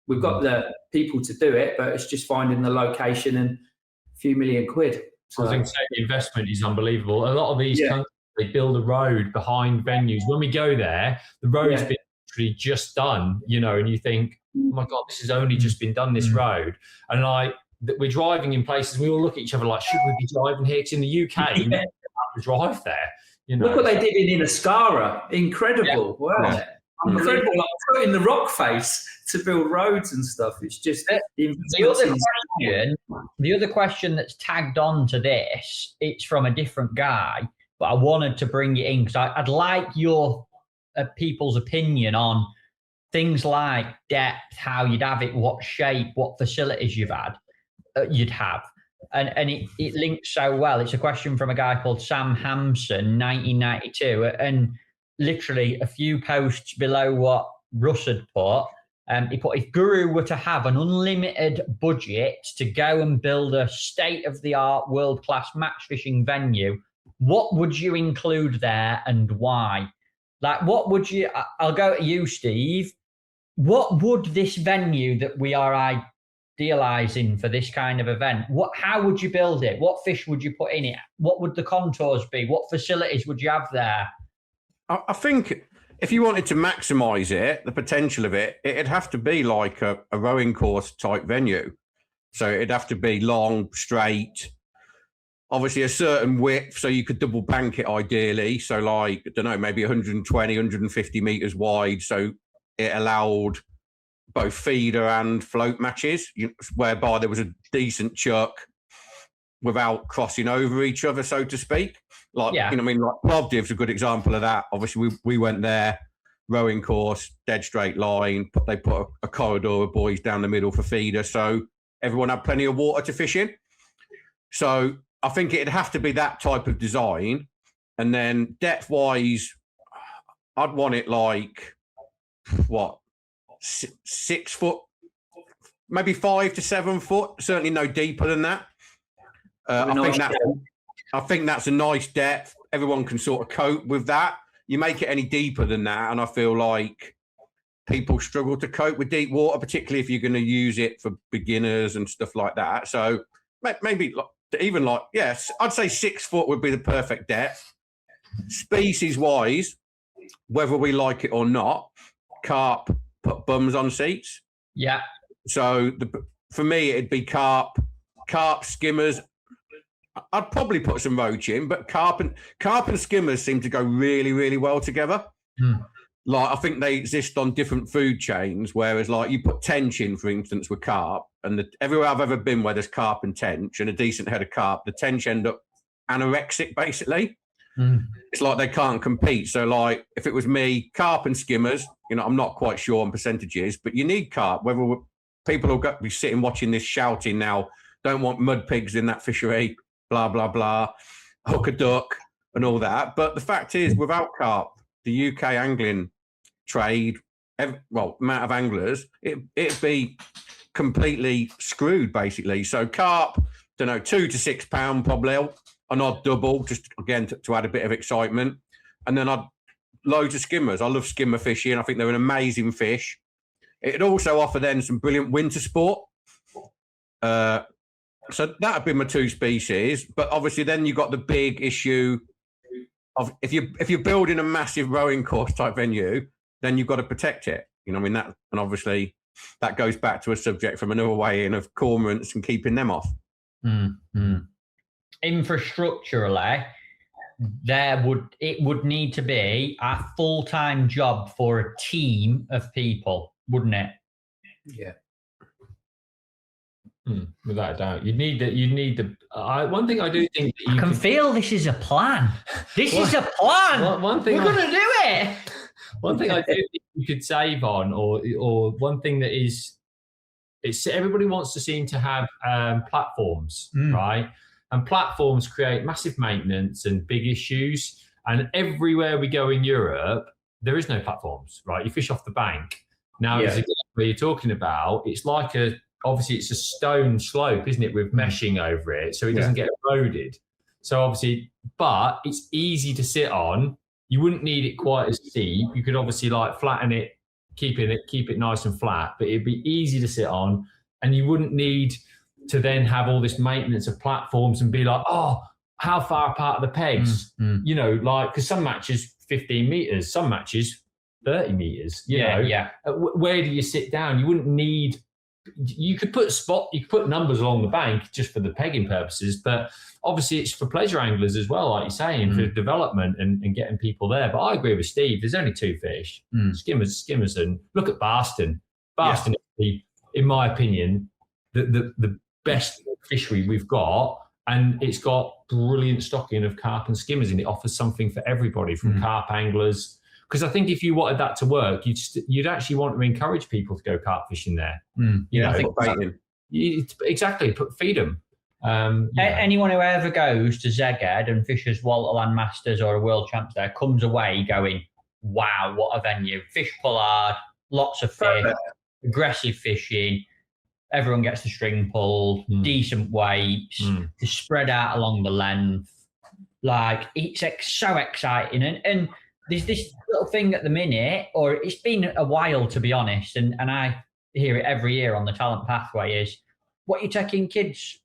We've got the people to do it, but it's just finding the location and a few million quid. So I was going to say the investment is unbelievable. A lot of these countries, they build a road behind venues. When we go there, the road's been literally just done, and you think, oh my God, this has only just been done, this road. And we're driving in places, we all look at each other like, should we be driving here? Because in the UK, you never have to drive there. Look what they did in Inniscarra. Incredible. Wow. Incredible. Like putting the rock face to build roads and stuff. It's just the other question that's tagged on to this, it's from a different guy, but I wanted to bring it in because I'd like your people's opinion on things like depth, how you'd have it, what shape, what facilities you'd have. And it links so well. It's a question from a guy called Sam Hampson, 1992. And literally a few posts below what Russ had put, he put, if Guru were to have an unlimited budget to go and build a state-of-the-art world-class match fishing venue, what would you include there and why? Like, what would you, I'll go to you, Steve. What would this venue that we are idealizing for this kind of event, how would you build it? What fish would you put in it? What would the contours be? What facilities would you have there? I think if you wanted to maximise it, the potential of it, it'd have to be like a rowing course type venue. So it'd have to be long, straight, obviously a certain width, so you could double bank it ideally. So like, I don't know, maybe 120, 150 metres wide. So it allowed both feeder and float matches, whereby there was a decent chuck without crossing over each other, so to speak. Like, you know what I mean? Like Plovdiv's a good example of that. Obviously, we went there, rowing course, dead straight line. They put a corridor of boys down the middle for feeder, so everyone had plenty of water to fish in. So I think it'd have to be that type of design. And then depth-wise, I'd want it like, 6 foot, maybe 5 to 7 foot, certainly no deeper than that. I think that's a nice depth. Everyone can sort of cope with that. You make it any deeper than that, and I feel like people struggle to cope with deep water, particularly if you're going to use it for beginners and stuff like that. So maybe yes, I'd say 6 foot would be the perfect depth. Species-wise, whether we like it or not, carp put bums on seats. Yeah. So for me, it'd be carp, skimmers. I'd probably put some roach in, but carp and skimmers seem to go really, really well together. Like, I think they exist on different food chains, whereas like you put tench in, for instance, with carp, and everywhere I've ever been where there's carp and tench and a decent head of carp, the tench end up anorexic, basically. It's like they can't compete. So like, if it was me, carp and skimmers, I'm not quite sure on percentages, but you need carp. Whether people will be sitting watching this shouting now, don't want mud pigs in that fishery, blah, blah, blah, hook a duck and all that. But the fact is, without carp, the UK angling trade, amount of anglers, it'd be completely screwed, basically. So carp, don't know, £2 to £6 probably, an odd double, just again to add a bit of excitement. And then I'd loads of skimmers. I love skimmer fishing. I think they're an amazing fish. It'd also offer then some brilliant winter sport. So that'd be my two species. But obviously then you've got the big issue of if you're building a massive rowing course type venue, then you've got to protect it. And obviously that goes back to a subject from another way in of cormorants and keeping them off. Infrastructurally, it would need to be a full-time job for a team of people, wouldn't it? Yeah. Without a doubt, you'd need the. One thing I do think that I can feel this is a plan. This is a plan. One thing we're going to do it. One thing I do think you could save on, or one thing that is, it's everybody wants to seem to have platforms, right? And platforms create massive maintenance and big issues. And everywhere we go in Europe, there is no platforms, right? You fish off the bank. Now, as where you're talking about, it's like obviously it's a stone slope, isn't it, with meshing over it, so it doesn't get eroded. So obviously, but it's easy to sit on. You wouldn't need it quite as steep. You could obviously like flatten it, keep it nice and flat, but it'd be easy to sit on, and you wouldn't need to then have all this maintenance of platforms and be like, oh, how far apart are the pegs? Like, because some matches 15 meters, some matches 30 meters. You know, where do you sit down? You wouldn't need. You could put numbers along the bank just for the pegging purposes, but obviously it's for pleasure anglers as well, like you're saying, for development and getting people there. But I agree with Steve. There's only two fish, skimmers, and look at Barston. Barston is, in my opinion, the best fishery we've got, and it's got brilliant stocking of carp and skimmers, and it offers something for everybody, from carp anglers. Because I think if you wanted that to work, you'd actually want to encourage people to go carp fishing there. Exactly. Feed them. Anyone who ever goes to Zeghead and fishes Walterland Masters or a World Champs there comes away going, "Wow, what a venue! Fish pollard, lots of fish, aggressive fishing." Everyone gets the string pulled, decent weights, they're spread out along the length. Like, it's so exciting. And there's this little thing at the minute, or it's been a while, to be honest, and I hear it every year on the talent pathway, is what you're taking kids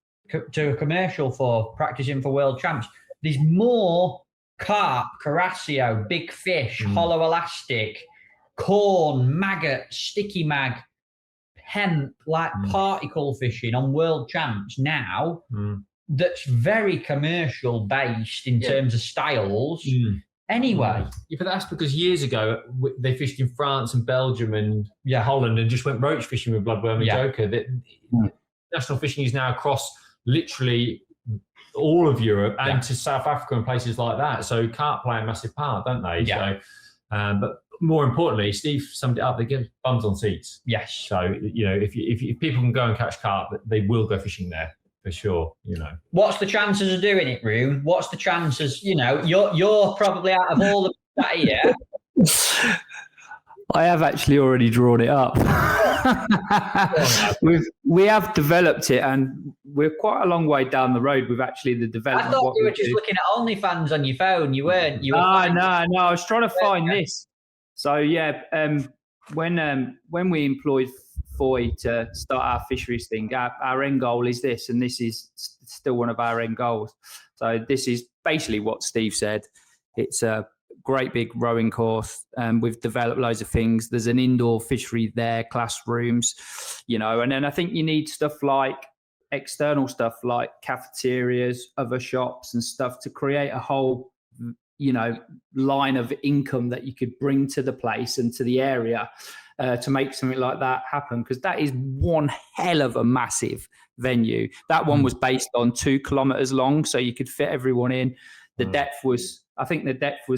to a commercial for, practicing for world champs. There's more carp, carasio, big fish, hollow elastic, corn, maggot, sticky mag, hemp, like particle fishing on world champs now. That's very commercial based in terms of styles. Anyway. Yeah, but that's because years ago they fished in France and Belgium and Holland and just went roach fishing with bloodworm and joker. National fishing is now across literally all of Europe and to South Africa and places like that. So carp play a massive part, don't they? Yeah. So, but more importantly, Steve summed it up. They give bums on seats. Yes. So if people can go and catch carp, they will go fishing there. For sure, What's the chances of doing it, Roon? What's the chances? You're probably out of all the that here. I have actually already drawn it up. we have developed it, and we're quite a long way down the road with actually the development. I thought you were just looking at OnlyFans on your phone. You weren't. You were no. I was trying to find this. So when we employed Foy to start our fisheries thing, our end goal is this, and this is still one of our end goals. So this is basically what Steve said. It's a great big rowing course, and we've developed loads of things. There's an indoor fishery there, classrooms, and then I think you need stuff like external stuff like cafeterias, other shops and stuff to create a whole line of income that you could bring to the place and to the area to make something like that happen, because that is one hell of a massive venue. That one was based on 2 kilometers long, so you could fit everyone in. The depth was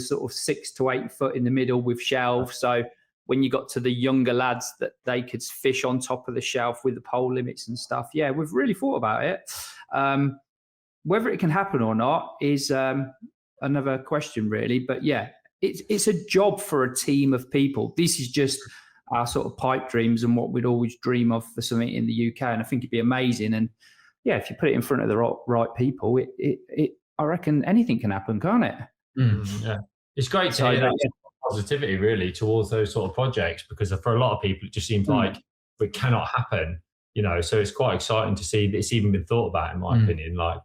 sort of 6 to 8 foot in the middle with shelves. So when you got to the younger lads, that they could fish on top of the shelf with the pole limits and stuff. Yeah, we've really thought about it. Whether it can happen or not is another question, really. But yeah, it's a job for a team of people. This is just our sort of pipe dreams and what we'd always dream of for something in the UK. And I think it'd be amazing. And yeah, if you put it in front of the right people, I reckon anything can happen, can't it? Yeah, it's great to hear that positivity really towards those sort of projects, because for a lot of people it just seems like it cannot happen. So it's quite exciting to see that it's even been thought about, in my opinion. Like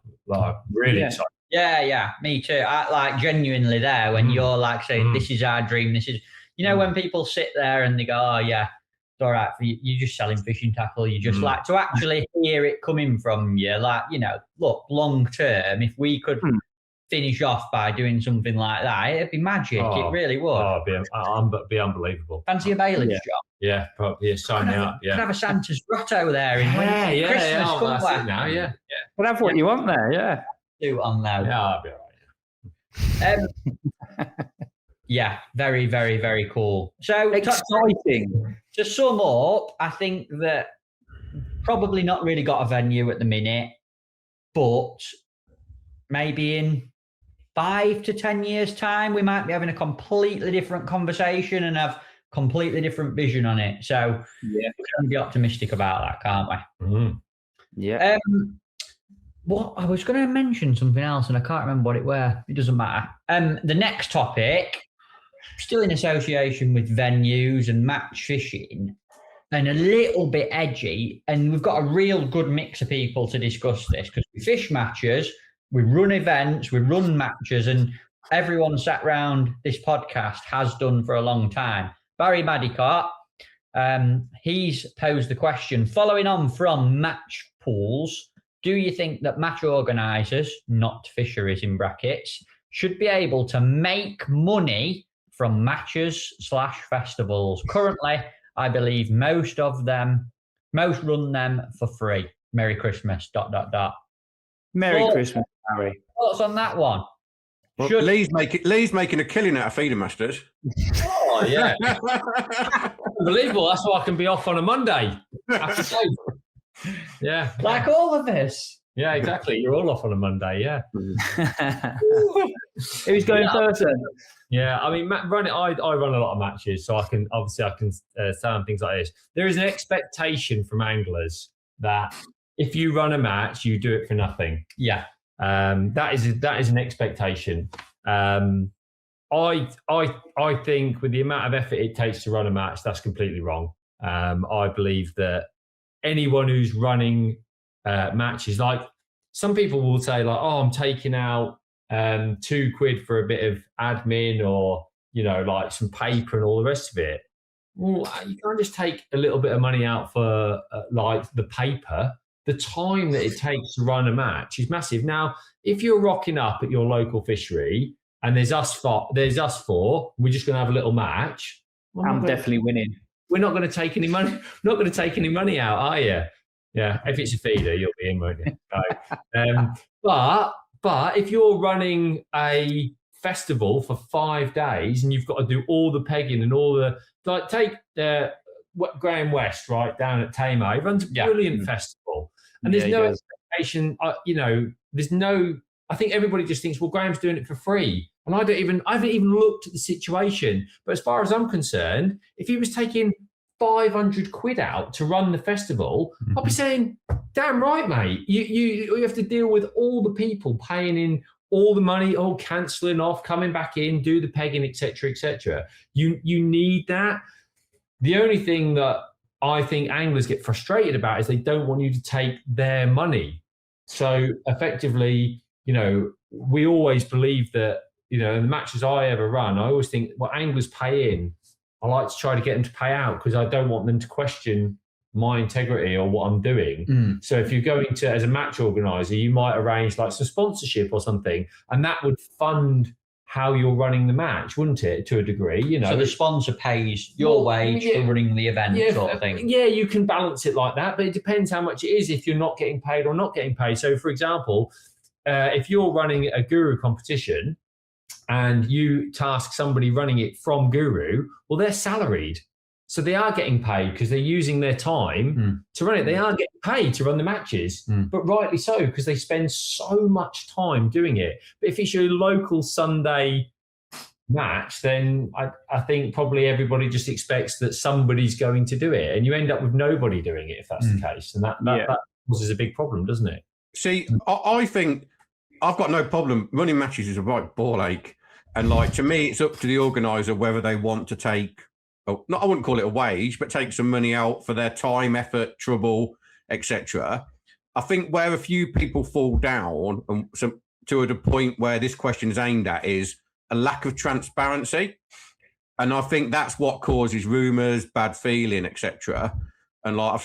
really exciting. Yeah, me too. I like genuinely there when you're like saying, this is our dream. This is, when people sit there and they go, oh yeah, it's all right for you. You're just selling fishing tackle. You just like to actually hear it coming from you. Like, look, long term, if we could finish off by doing something like that, it'd be magic. It really would. Oh, it'd be unbelievable. Fancy a bailiff's job? Yeah, probably. Yeah, sign me up. Yeah. Could have a Santa's grotto there in Christmas. That's it now. Yeah. But have what you want there. Yeah. Do on there. Yeah, I'll be all right. Yeah, very, very, very cool. So exciting. To sum up, I think that probably not really got a venue at the minute, but maybe in 5 to 10 years' time, we might be having a completely different conversation and have completely different vision on it. So we can be optimistic about that, can't we? Yeah. Well, I was going to mention something else and I can't remember what it were. It doesn't matter. The next topic, still in association with venues and match fishing, and a little bit edgy, and we've got a real good mix of people to discuss this, because we fish matches, we run events, we run matches, and everyone sat around this podcast has done for a long time. Barry Madicott, he's posed the question, following on from match pools, do you think that match organisers, not fisheries in brackets, should be able to make money from matches/festivals? Currently, I believe most run them for free. Merry Christmas, ... Merry Christmas, Harry. Thoughts on that one? Well, Lee's making a killing out of feeder masters. Oh, yeah. Unbelievable. That's why I can be off on a Monday. Yeah. Like all of us. Yeah, exactly. You're all off on a Monday, yeah. Who's going first then? Yeah, I mean, I run a lot of matches, so I can sound things like this. There is an expectation from anglers that if you run a match, you do it for nothing. Yeah. That is an expectation. I think with the amount of effort it takes to run a match, that's completely wrong. I believe that anyone who's running matches, like some people will say, like, "Oh, I'm taking out £2 for a bit of admin, or like some paper and all the rest of it." Well, you can't just take a little bit of money out for like the paper. The time that it takes to run a match is massive. Now, if you're rocking up at your local fishery and there's us four, we're just going to have a little match. I'm definitely winning. We're not going to take any money. Not going to take any money out, are you? Yeah, if it's a feeder, you'll be in, won't you? So, but if you're running a festival for 5 days and you've got to do all the pegging and all the, like, take Graham West right down at Tamar. He runs a brilliant festival, and there's no expectation. There's no. I think everybody just thinks, well, Graham's doing it for free, and I haven't even looked at the situation. But as far as I'm concerned, if he was taking £500 out to run the festival, I'd be saying, damn right, mate. You have to deal with all the people paying in all the money, all cancelling off, coming back in, do the pegging, etc., etc. You need that. The only thing that I think anglers get frustrated about is they don't want you to take their money. So effectively, we always believe that, in the matches I ever run, I always think, well, anglers pay in. I like to try to get them to pay out because I don't want them to question my integrity or what I'm doing. So if you're going to, as a match organizer, you might arrange like some sponsorship or something, and that would fund how you're running the match, wouldn't it, to a degree? So the sponsor pays your wage for running the event, sort of thing. Yeah, you can balance it like that, but it depends how much it is if you're not getting paid or not getting paid. So, for example, if you're running a guru competition and you task somebody running it from Guru, well, they're salaried. So they are getting paid because they're using their time to run it. They are getting paid to run the matches, but rightly so, because they spend so much time doing it. But if it's your local Sunday match, then I think probably everybody just expects that somebody's going to do it, and you end up with nobody doing it if that's the case. And that causes a big problem, doesn't it? See, I think I've got no problem. Running matches is a right ball ache. And like, to me, it's up to the organizer whether they want to take, I wouldn't call it a wage, but take some money out for their time, effort, trouble, etc. I think where a few people fall down and to the point where this question is aimed at is a lack of transparency. And I think that's what causes rumours, bad feeling, etc. And like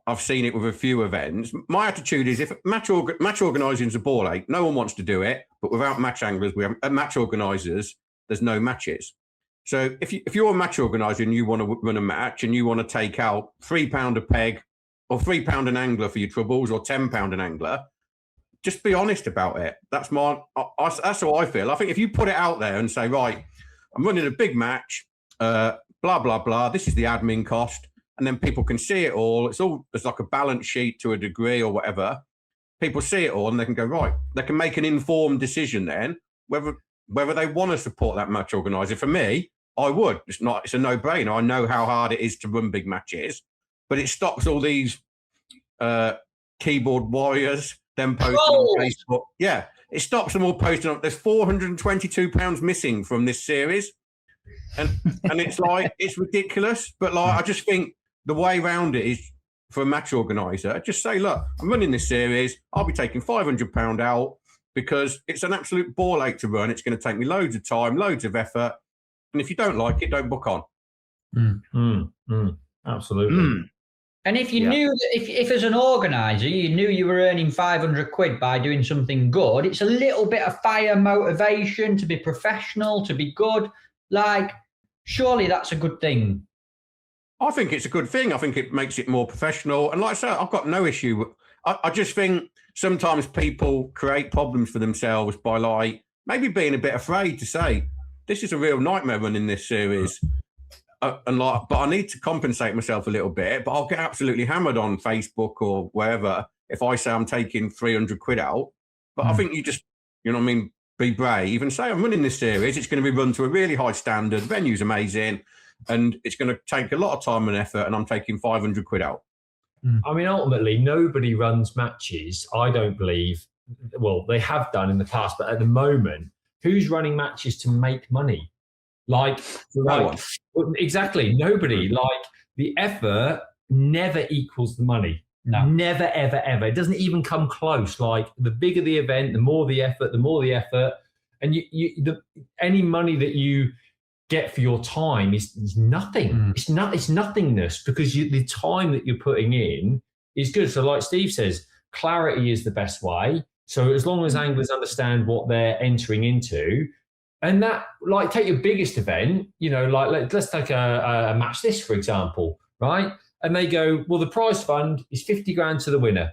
I've seen it with a few events. My attitude is, if match organising is a ball ache, no one wants to do it. But without match anglers, we have match organisers, there's no matches. So if you're a match organizer and you want to run a match and you want to take out £3 a peg or £3 an angler for your troubles or £10 an angler, just be honest about it. That's how I feel. I think if you put it out there and say, right, I'm running a big match, blah, blah, blah, this is the admin cost, and then people can see it all. There's like a balance sheet to a degree or whatever. People see it all and they can go, right, they can make an informed decision then whether they want to support that match organizer. For me, I would. It's a no-brainer. I know how hard it is to run big matches, but it stops all these keyboard warriors then posting on Facebook. Yeah, it stops them all posting up. There's £422 missing from this series. And it's like, it's ridiculous. But like, I just think the way around it is, for a match organizer, just say, look, I'm running this series. I'll be taking £500 out because it's an absolute ball ache to run. It's going to take me loads of time, loads of effort. And if you don't like it, don't book on. Absolutely. And if you knew that if as an organizer, you knew you were earning £500 by doing something good, it's a little bit of fire motivation to be professional, to be good. Like, surely that's a good thing. I think it's a good thing. I think it makes it more professional. And like I said, I've got no issue. I just think sometimes people create problems for themselves by like maybe being a bit afraid to say, this is a real nightmare running this series. But I need to compensate myself a little bit, but I'll get absolutely hammered on Facebook or wherever if I say I'm taking £300 out. But I think you just, be brave and say, I'm running this series. It's going to be run to a really high standard. Venue's amazing. And it's going to take a lot of time and effort, and I'm taking £500 out. I mean, ultimately, nobody runs matches, I don't believe, well, they have done in the past, but at the moment, who's running matches to make money? Exactly, nobody. Like, the effort never equals the money. No. Never, ever, ever. It doesn't even come close. Like, the bigger the event, the more the effort. And any money that you get for your time is nothing. It's nothingness, because the time that you're putting in is good. So like Steve says, clarity is the best way. So as long as anglers understand what they're entering into, and that, like, take your biggest event, let's take a match this, for example, right? And they go, well, the prize fund is 50 grand to the winner.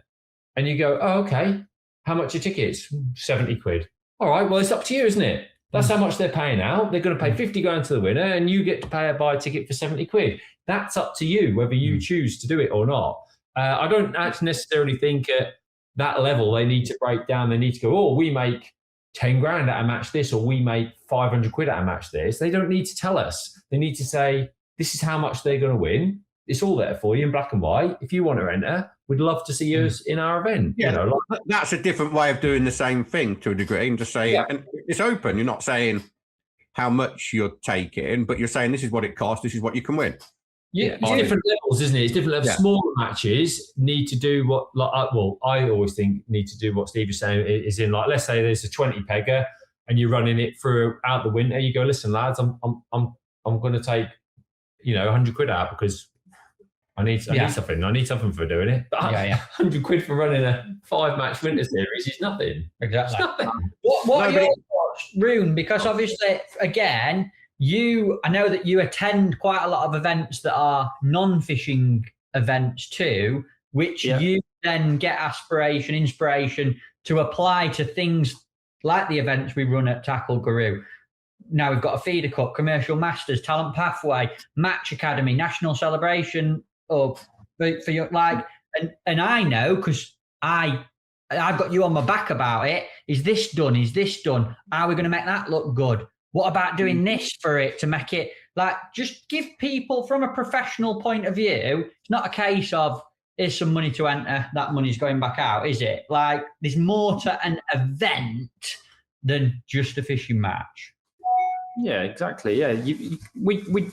And you go, oh, okay. How much are tickets? 70 quid. All right, well, it's up to you, isn't it? That's how much they're paying out. They're going to pay 50 grand to the winner, and you get to buy a ticket for 70 quid. That's up to you, whether you choose to do it or not. I don't actually necessarily think at that level they need to break down. They need to go, oh, we make 10 grand at a match this, or we make 500 quid at a match this. They don't need to tell us. They need to say, this is how much they're going to win. It's all there for you in black and white. If you want to enter, we'd love to see us in our event. Yeah, that's a different way of doing the same thing to a degree, and just saying, and it's open. You're not saying how much you're taking, but you're saying this is what it costs. This is what you can win. Yeah, it's different levels, isn't it? It's different levels. Yeah. Smaller matches need to do what, I always think need to do what Steve is saying, is in, like, let's say there's a 20 pegger and you're running it throughout the winter. You go, listen, lads, I'm going to take, 100 quid out because I need something. I need something for doing it. But 100 quid for running a 5-match winter series is nothing. Exactly. It's nothing. What are your thoughts, Roon? Because obviously, again, I know that you attend quite a lot of events that are non-fishing events too, which you then get inspiration to apply to things like the events we run at Tackle Guru. Now we've got a feeder cup, commercial masters, talent pathway, match academy, national celebration for your, like, and I know, because I've got you on my back about it. Is this done? Is this done? Are we going to make that look good? What about doing this for it to make it, like, just give people from a professional point of view? It's not a case of, here's some money to enter, that money's going back out, is it? Like, there's more to an event than just a fishing match. Yeah, exactly. Yeah, we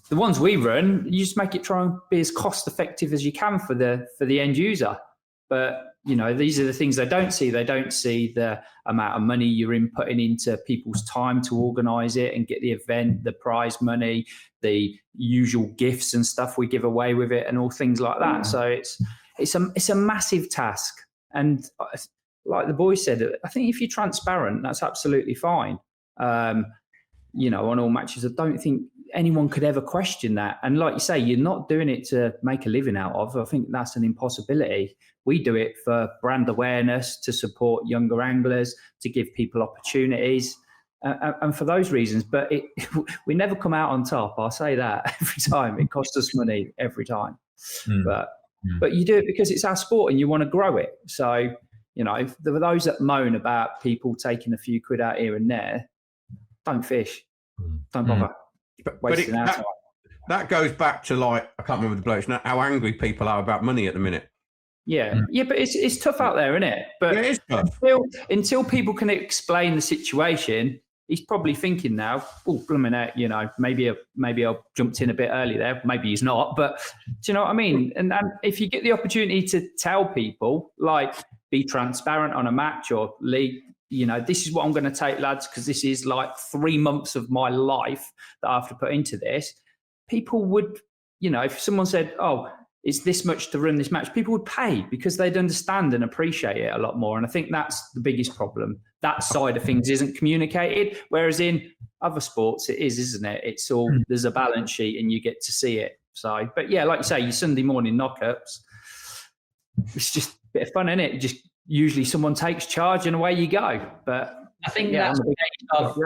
the ones we run, you just make it try and be as cost effective as you can for the end user. But these are the things they don't see. They don't see the amount of money you're inputting into people's time to organise it and get the event, the prize money, the usual gifts and stuff we give away with it, and all things like that. So it's a massive task. And like the boy said, I think if you're transparent, that's absolutely fine. On all matches, I don't think anyone could ever question that. And like you say, you're not doing it to make a living out of. I think that's an impossibility. We do it for brand awareness, to support younger anglers, to give people opportunities, and for those reasons. But we never come out on top. I'll say that every time. It costs us money every time. But you do it because it's our sport and you want to grow it. So, if there were those that moan about people taking a few quid out here and there, don't fish. Don't bother. But that goes back to, like, I can't remember the blokes now, how angry people are about money at the minute. Yeah, but it's tough out there, isn't it? But it is tough. Until people can explain the situation, he's probably thinking now, oh, blooming out, maybe I jumped in a bit early there. Maybe he's not, but do you know what I mean? And if you get the opportunity to tell people, like, be transparent on a match or league, this is what I'm going to take, lads, because this is like 3 months of my life that I have to put into this. People would, if someone said, oh, it's this much to run this match, people would pay because they'd understand and appreciate it a lot more. And I think that's the biggest problem. That side of things isn't communicated, whereas in other sports it is, isn't it? It's all, there's a balance sheet and you get to see it. So, but yeah, like you say, your Sunday morning knockups, it's just a bit of fun, isn't it? Just usually someone takes charge and away you go. But I think that's the case of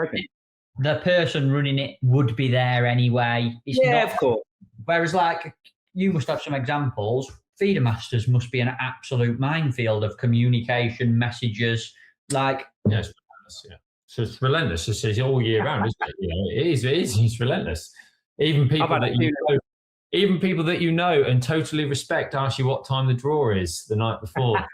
the person running it would be there anyway. It's not, of course. Whereas, like, you must have some examples. Feeder masters must be an absolute minefield of communication, messages. Like, yes, so it's relentless. It's all year round, isn't it? It is. It's relentless. Even people that you know and totally respect ask you what time the draw is the night before.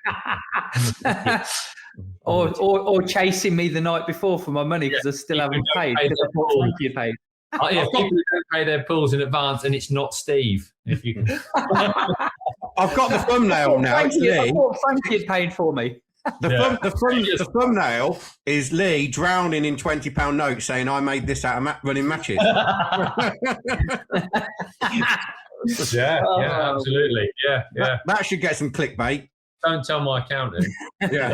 Or chasing me the night before for my money because I still haven't paid. Because I thought Frankie had paid. Oh, yeah, people who don't pay their pools in advance, and it's not Steve. If you can, I've got the thumbnail now. It's Lee. I thought Frankie had paid for me. The thumbnail is Lee drowning in £20 notes, saying, "I made this out of running matches." yeah, absolutely, yeah. That should get some clickbait. Don't tell my accountant. Yeah.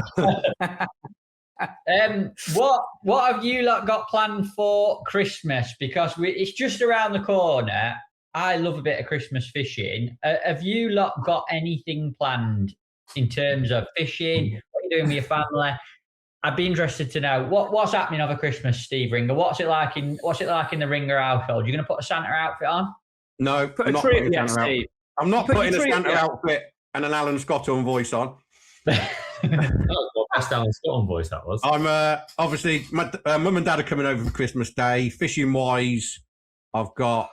What have you lot got planned for Christmas? Because it's just around the corner. I love a bit of Christmas fishing. Have you lot got anything planned in terms of fishing? What are you doing with your family? I'd be interested to know what's happening over Christmas, Steve Ringer. What's it like in the Ringer household? You're going to put a Santa outfit on? No, put a tree up, Steve. I'm not putting a Santa outfit and an Alan Scotton voice on. That was my best Alan Scotton voice, that was. I'm obviously my mum and dad are coming over for Christmas Day. Fishing wise, I've got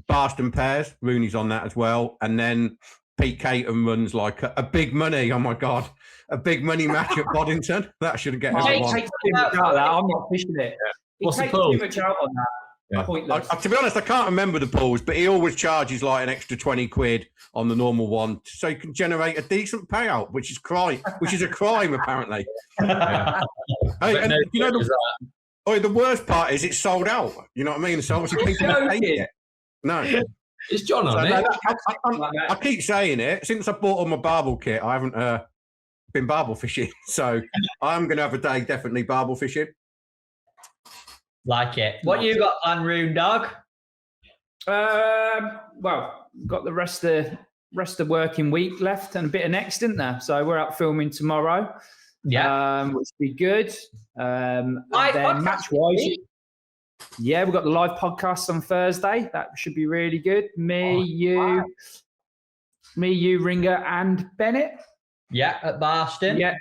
Barston Pairs, Rooney's on that as well, and then Pete Caton runs like a big money. Oh my god, a big money match at Boddington. That should get everyone. Takes too much out of that. I'm not fishing it. What's the takes pool? too much out on that. Yeah. Pointless. To be honest, I can't remember the pools, but he always charges like an extra 20 quid on the normal one, so you can generate a decent payout, which is a crime apparently. Yeah. Hey, and you know the worst part is it's sold out. You know what I mean? So obviously people don't take it. No, it's John on it. I keep saying it since I bought all my barbel kit. I haven't been barbel fishing, so I'm going to have a day definitely barbel fishing. Like it. What you got on Roon Dog? Well, got the rest of working week left and a bit of next, didn't there? So we're out filming tomorrow. Yeah, which will be good. And then match-wise, yeah, we've got the live podcast on Thursday. That should be really good. Me, you, Ringer, and Bennett. Yeah, at Barston. Yeah.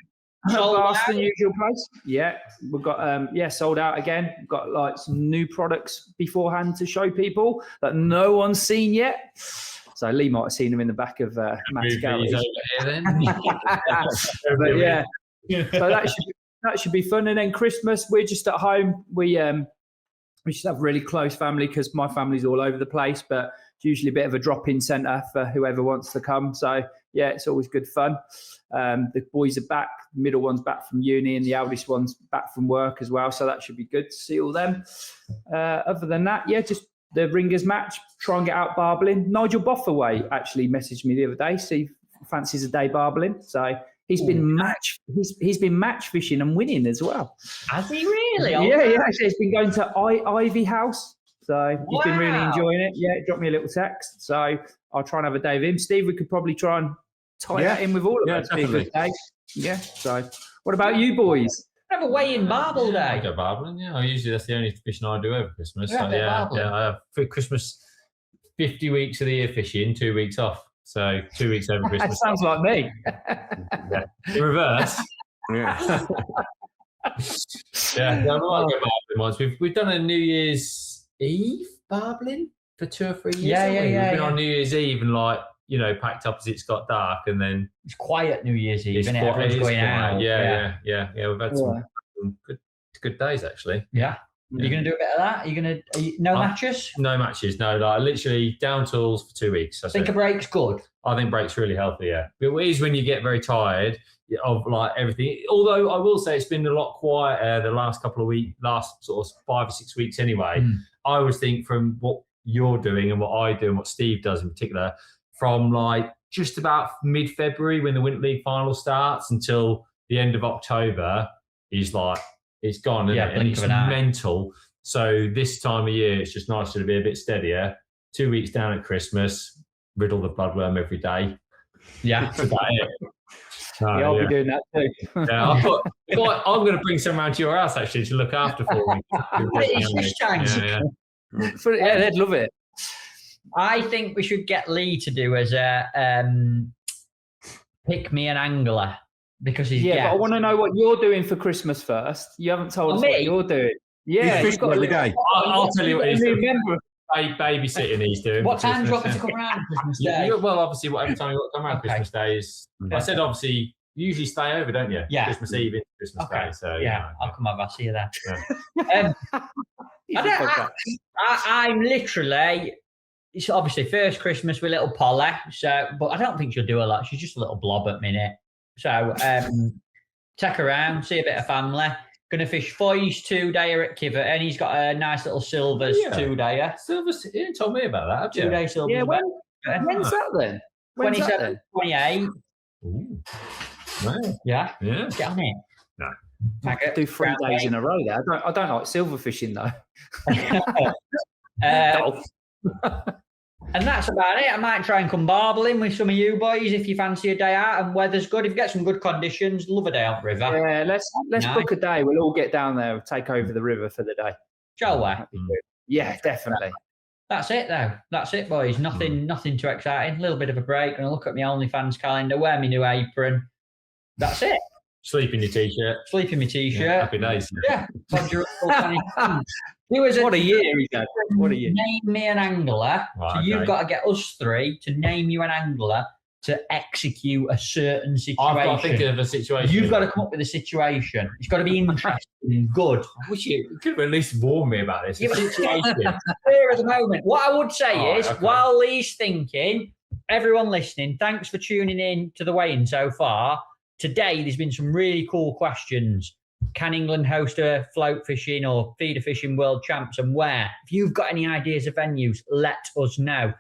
Barston, usual place. Yeah, we've got sold out again. We've got like some new products beforehand to show people that no one's seen yet. So Lee might have seen them in the back of Matt's gallery. But yeah, so that should be fun. And then Christmas, we're just at home. We just have a really close family because my family's all over the place, but it's usually a bit of a drop-in centre for whoever wants to come. So yeah, it's always good fun. The boys are back. The middle one's back from uni and the eldest one's back from work as well. So that should be good to see all them. Other than that, yeah, just the Ringers match, try and get out barbling. Nigel Bothaway actually messaged me the other day, see if he fancies a day barbling. So he's been match fishing and winning as well. Has he really? Yeah, actually, he's been going to Ivy House. So he's been really enjoying it. Yeah, drop me a little text. So I'll try and have a day with him. Steve, we could probably try and tie that in with all of us. Definitely. Yeah. So what about you boys? Have a weigh-in barbel day. I go barbling, yeah. Usually that's the only fishing I do over Christmas. Yeah, So, yeah. I have for Christmas 50 weeks of the year fishing, 2 weeks off. So 2 weeks over Christmas. That sounds like me. Yeah. In reverse. Yeah. Yeah. I might go barbling once. We've done a New Year's Eve barbling for 2 or 3 years. Yeah. We've been on New Year's Eve and packed up as it's got dark, and then it's quiet New Year's Eve, isn't it? Everyone's going out. Yeah. We've had some good days actually. Yeah. Are you going to do a bit of that? Are you going to no matches? No matches. No, like literally down tools for 2 weeks. I think a break's good. I think break's really healthy. Yeah, it is when you get very tired of like everything. Although I will say it's been a lot quieter the last couple of weeks, last sort of 5 or 6 weeks anyway. I always think from what you're doing and what I do and what Steve does in particular, from like just about mid-February when the Winter League final starts until the end of October is like it's gone, and it's mental. So this time of year, it's just nicer to be a bit steadier. 2 weeks down at Christmas, riddle the bloodworm every day. Yeah, that's about it. I'll be doing that too. Yeah, I'm going to bring some around to your house actually to look after for me. Yeah, they'd love it. I think we should get Lee to do as a pick me an angler because he's but I want to know what you're doing for Christmas first. You haven't told us what you're doing. Yeah, he's fishing every day. I'll tell you what he's doing. Babysitting he's doing. What time do you want me to come around Christmas Day? Well, obviously, whatever time you want to come around Christmas Day is. I said obviously, usually stay over, don't you? Yeah. Christmas Eve into Christmas Day. So yeah, I'll come over. I'll see you there. Yeah. I'm literally. It's obviously first Christmas with little Polly, but I don't think she'll do a lot. She's just a little blob at minute. So take her around, see a bit of family. Going to fish Foy's 2-dayer at Kivet, and he's got a nice little Silvers 2-dayer. Silvers, you didn't tell me about that, have you? 2-day Silvers. Yeah, when's that then? 27, 28. Ooh. Right. Yeah. Yeah. Get on it. No. Maggot. Do 3 days in a row there. I don't like silver fishing though. And that's about it. I might try and come barbling with some of you boys if you fancy a day out and weather's good. If you get some good conditions, love a day on river. Yeah, let's book a day. We'll all get down there and take over the river for the day. Shall we? Yeah, definitely. That's it though. That's it, boys. Nothing too exciting. A little bit of a break. And I look at my OnlyFans calendar, wear my new apron. That's it. Sleep in your t-shirt. Sleep in my t-shirt. Yeah, happy days. Yeah. What a year he's had. What a year. Name me an angler. Right, so you've got to get us 3 to name you an angler to execute a certain situation. I've got to think of a situation. You've got to come up with a situation. It's got to be interesting and good. I wish you could have at least warned me about this. Here at the moment. What I would say is, while Lee's thinking, everyone listening, thanks for tuning in to the weigh-in so far. Today, there's been some really cool questions. Can England host a float fishing or feeder fishing world champs, and where? If you've got any ideas of venues, let us know.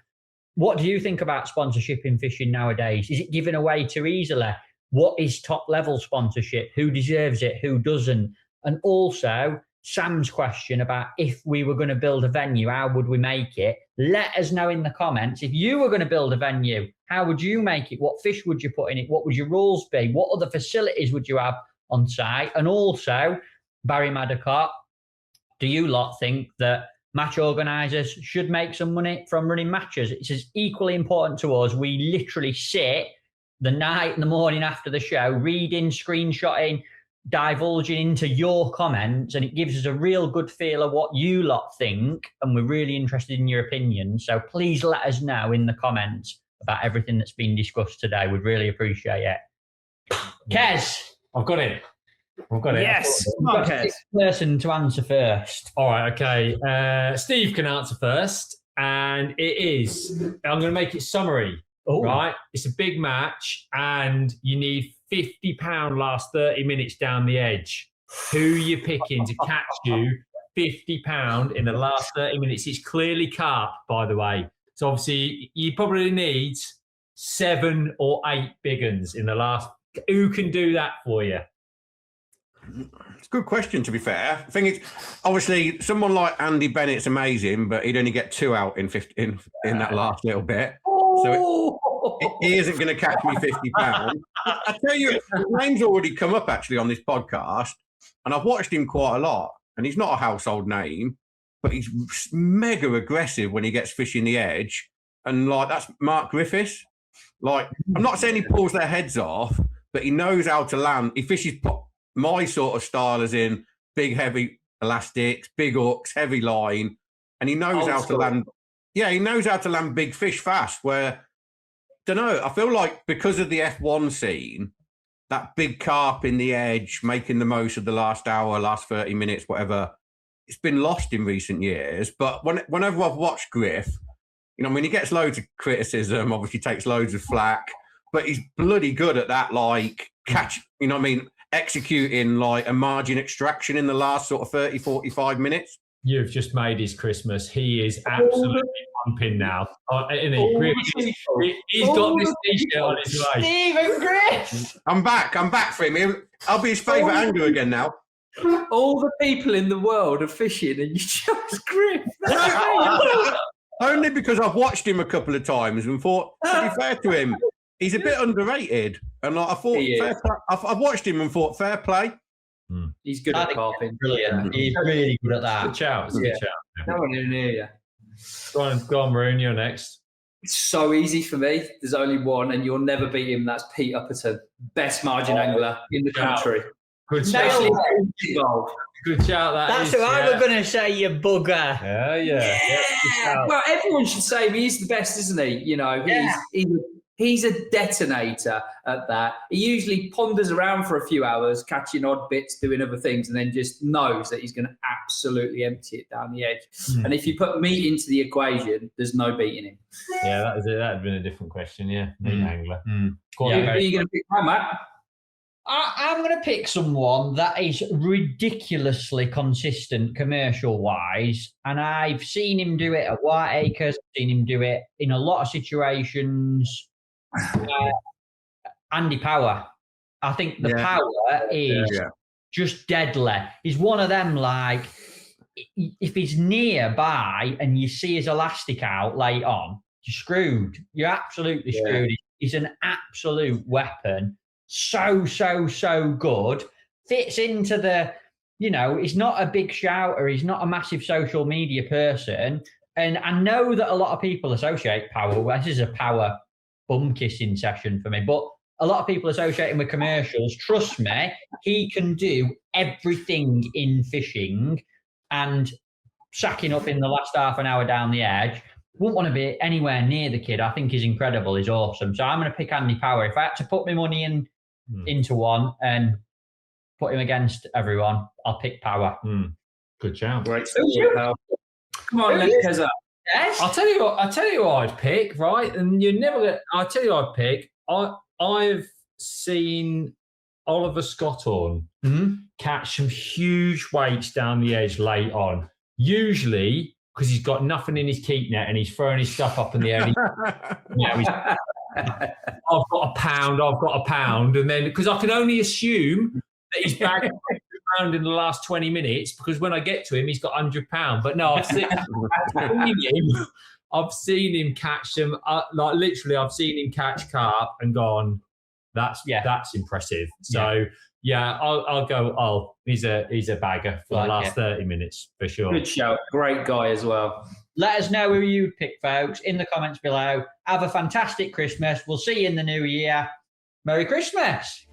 What do you think about sponsorship in fishing nowadays? Is it given away too easily? What is top level sponsorship? Who deserves it? Who doesn't? And also Sam's question about if we were going to build a venue, how would we make it? Let us know in the comments. If you were going to build a venue, how would you make it? What fish would you put in it? What would your rules be? What other facilities would you have on site? And also, Barry Madacott, do you lot think that match organisers should make some money from running matches? It's as equally important to us. We literally sit the night and the morning after the show, reading, screenshotting, divulging into your comments, and it gives us a real good feel of what you lot think, and we're really interested in your opinion. So please let us know in the comments about everything that's been discussed today. We'd really appreciate it. Kez. I've got it. Yes. Okay. Person to answer first. All right. Okay. Steve can answer first, and it is. I'm going to make it summary. Ooh. Right. It's a big match, and you need £50 last 30 minutes down the edge. Who you picking to catch you £50 in the last 30 minutes? It's clearly carp, by the way. So obviously you probably need 7 or 8 big uns in the last. Who can do that for you? It's a good question, to be fair. I think it's obviously someone like Andy Bennett's amazing, but he'd only get 2 out in that last little bit. So he isn't going to catch me £50. I tell you, his name's already come up actually on this podcast, and I've watched him quite a lot. And he's not a household name, but he's mega aggressive when he gets fishing the edge. And like that's Mark Griffiths. Like I'm not saying he pulls their heads off, but he knows how to land. He fishes my sort of style, as in big, heavy elastics, big hooks, heavy line, and he knows how to land. Yeah, he knows how to land big fish fast. Where, don't know, I feel like because of the F1 scene, that big carp in the edge, making the most of the last hour, last 30 minutes, whatever, it's been lost in recent years. But whenever I've watched Griff, you know, I mean, he gets loads of criticism, obviously takes loads of flack, but he's bloody good at that, like, catch, you know what I mean, executing, like, a margin extraction in the last sort of 30, 45 minutes. You've just made his Christmas. He is absolutely pumping now. Isn't he? He's got this t-shirt on his way. Stephen Griff! I'm back for him. I'll be his favourite angler again now. All the people in the world are fishing and you chose Griff. Only because I've watched him a couple of times and thought, to be fair to him, he's a bit underrated. And like, I thought, I've watched him and thought, fair play. He's good at carping. Brilliant. He's really good at that. Good shout. It's a good shout. No one in here. Go on, Maroon, you're next. It's so easy for me. There's only one, and you'll never beat him. That's Pete Upperton, best margin angler in the country. Good shout. Good shout. That's what I was going to say, you bugger. Yeah. Well, everyone should say he's the best, isn't he? You know, he's He's a detonator at that. He usually ponders around for a few hours, catching odd bits, doing other things, and then just knows that he's going to absolutely empty it down the edge. And if you put meat into the equation, there's no beating him. Yeah, that was it. That had been a different question. Yeah, meat angler. Who are you going to pick, Matt? I'm going to pick someone that is ridiculously consistent commercial-wise, and I've seen him do it at Whiteacres. I've seen him do it in a lot of situations. Andy Power. I think the power is just deadly. He's one of them, like, if he's nearby and you see his elastic out late on, you're screwed. You're absolutely screwed. He's an absolute weapon. So good. Fits into the, he's not a big shouter. He's not a massive social media person. And I know that a lot of people associate power. Well, this is a power bum kissing session for me. But a lot of people associate him with commercials. Trust me, he can do everything in fishing, and sacking up in the last half an hour down the edge. Wouldn't want to be anywhere near the kid. I think he's incredible. He's awesome. So I'm going to pick Andy Power. If I had to put my money into one and put him against everyone, I'll pick Power. Good shout. Great. Come on, Keza. Yes. I'll tell you what I'd pick, right? And you're never gonna, I'll tell you what I'd pick. I've seen Oliver Scotthorne catch some huge weights down the edge late on. Usually because he's got nothing in his keep net and he's throwing his stuff up in the air. I've got a pound. And then, because I can only assume that he's bagged £100 in the last 20 minutes, because when I get to him, he's got £100. But no, I've seen him catch them, like literally, I've seen him catch carp and gone, that's impressive. So, I'll go. He's a bagger for the last 30 minutes for sure. Good shout. Great guy as well. Let us know who you'd pick, folks, in the comments below. Have a fantastic Christmas. We'll see you in the new year. Merry Christmas.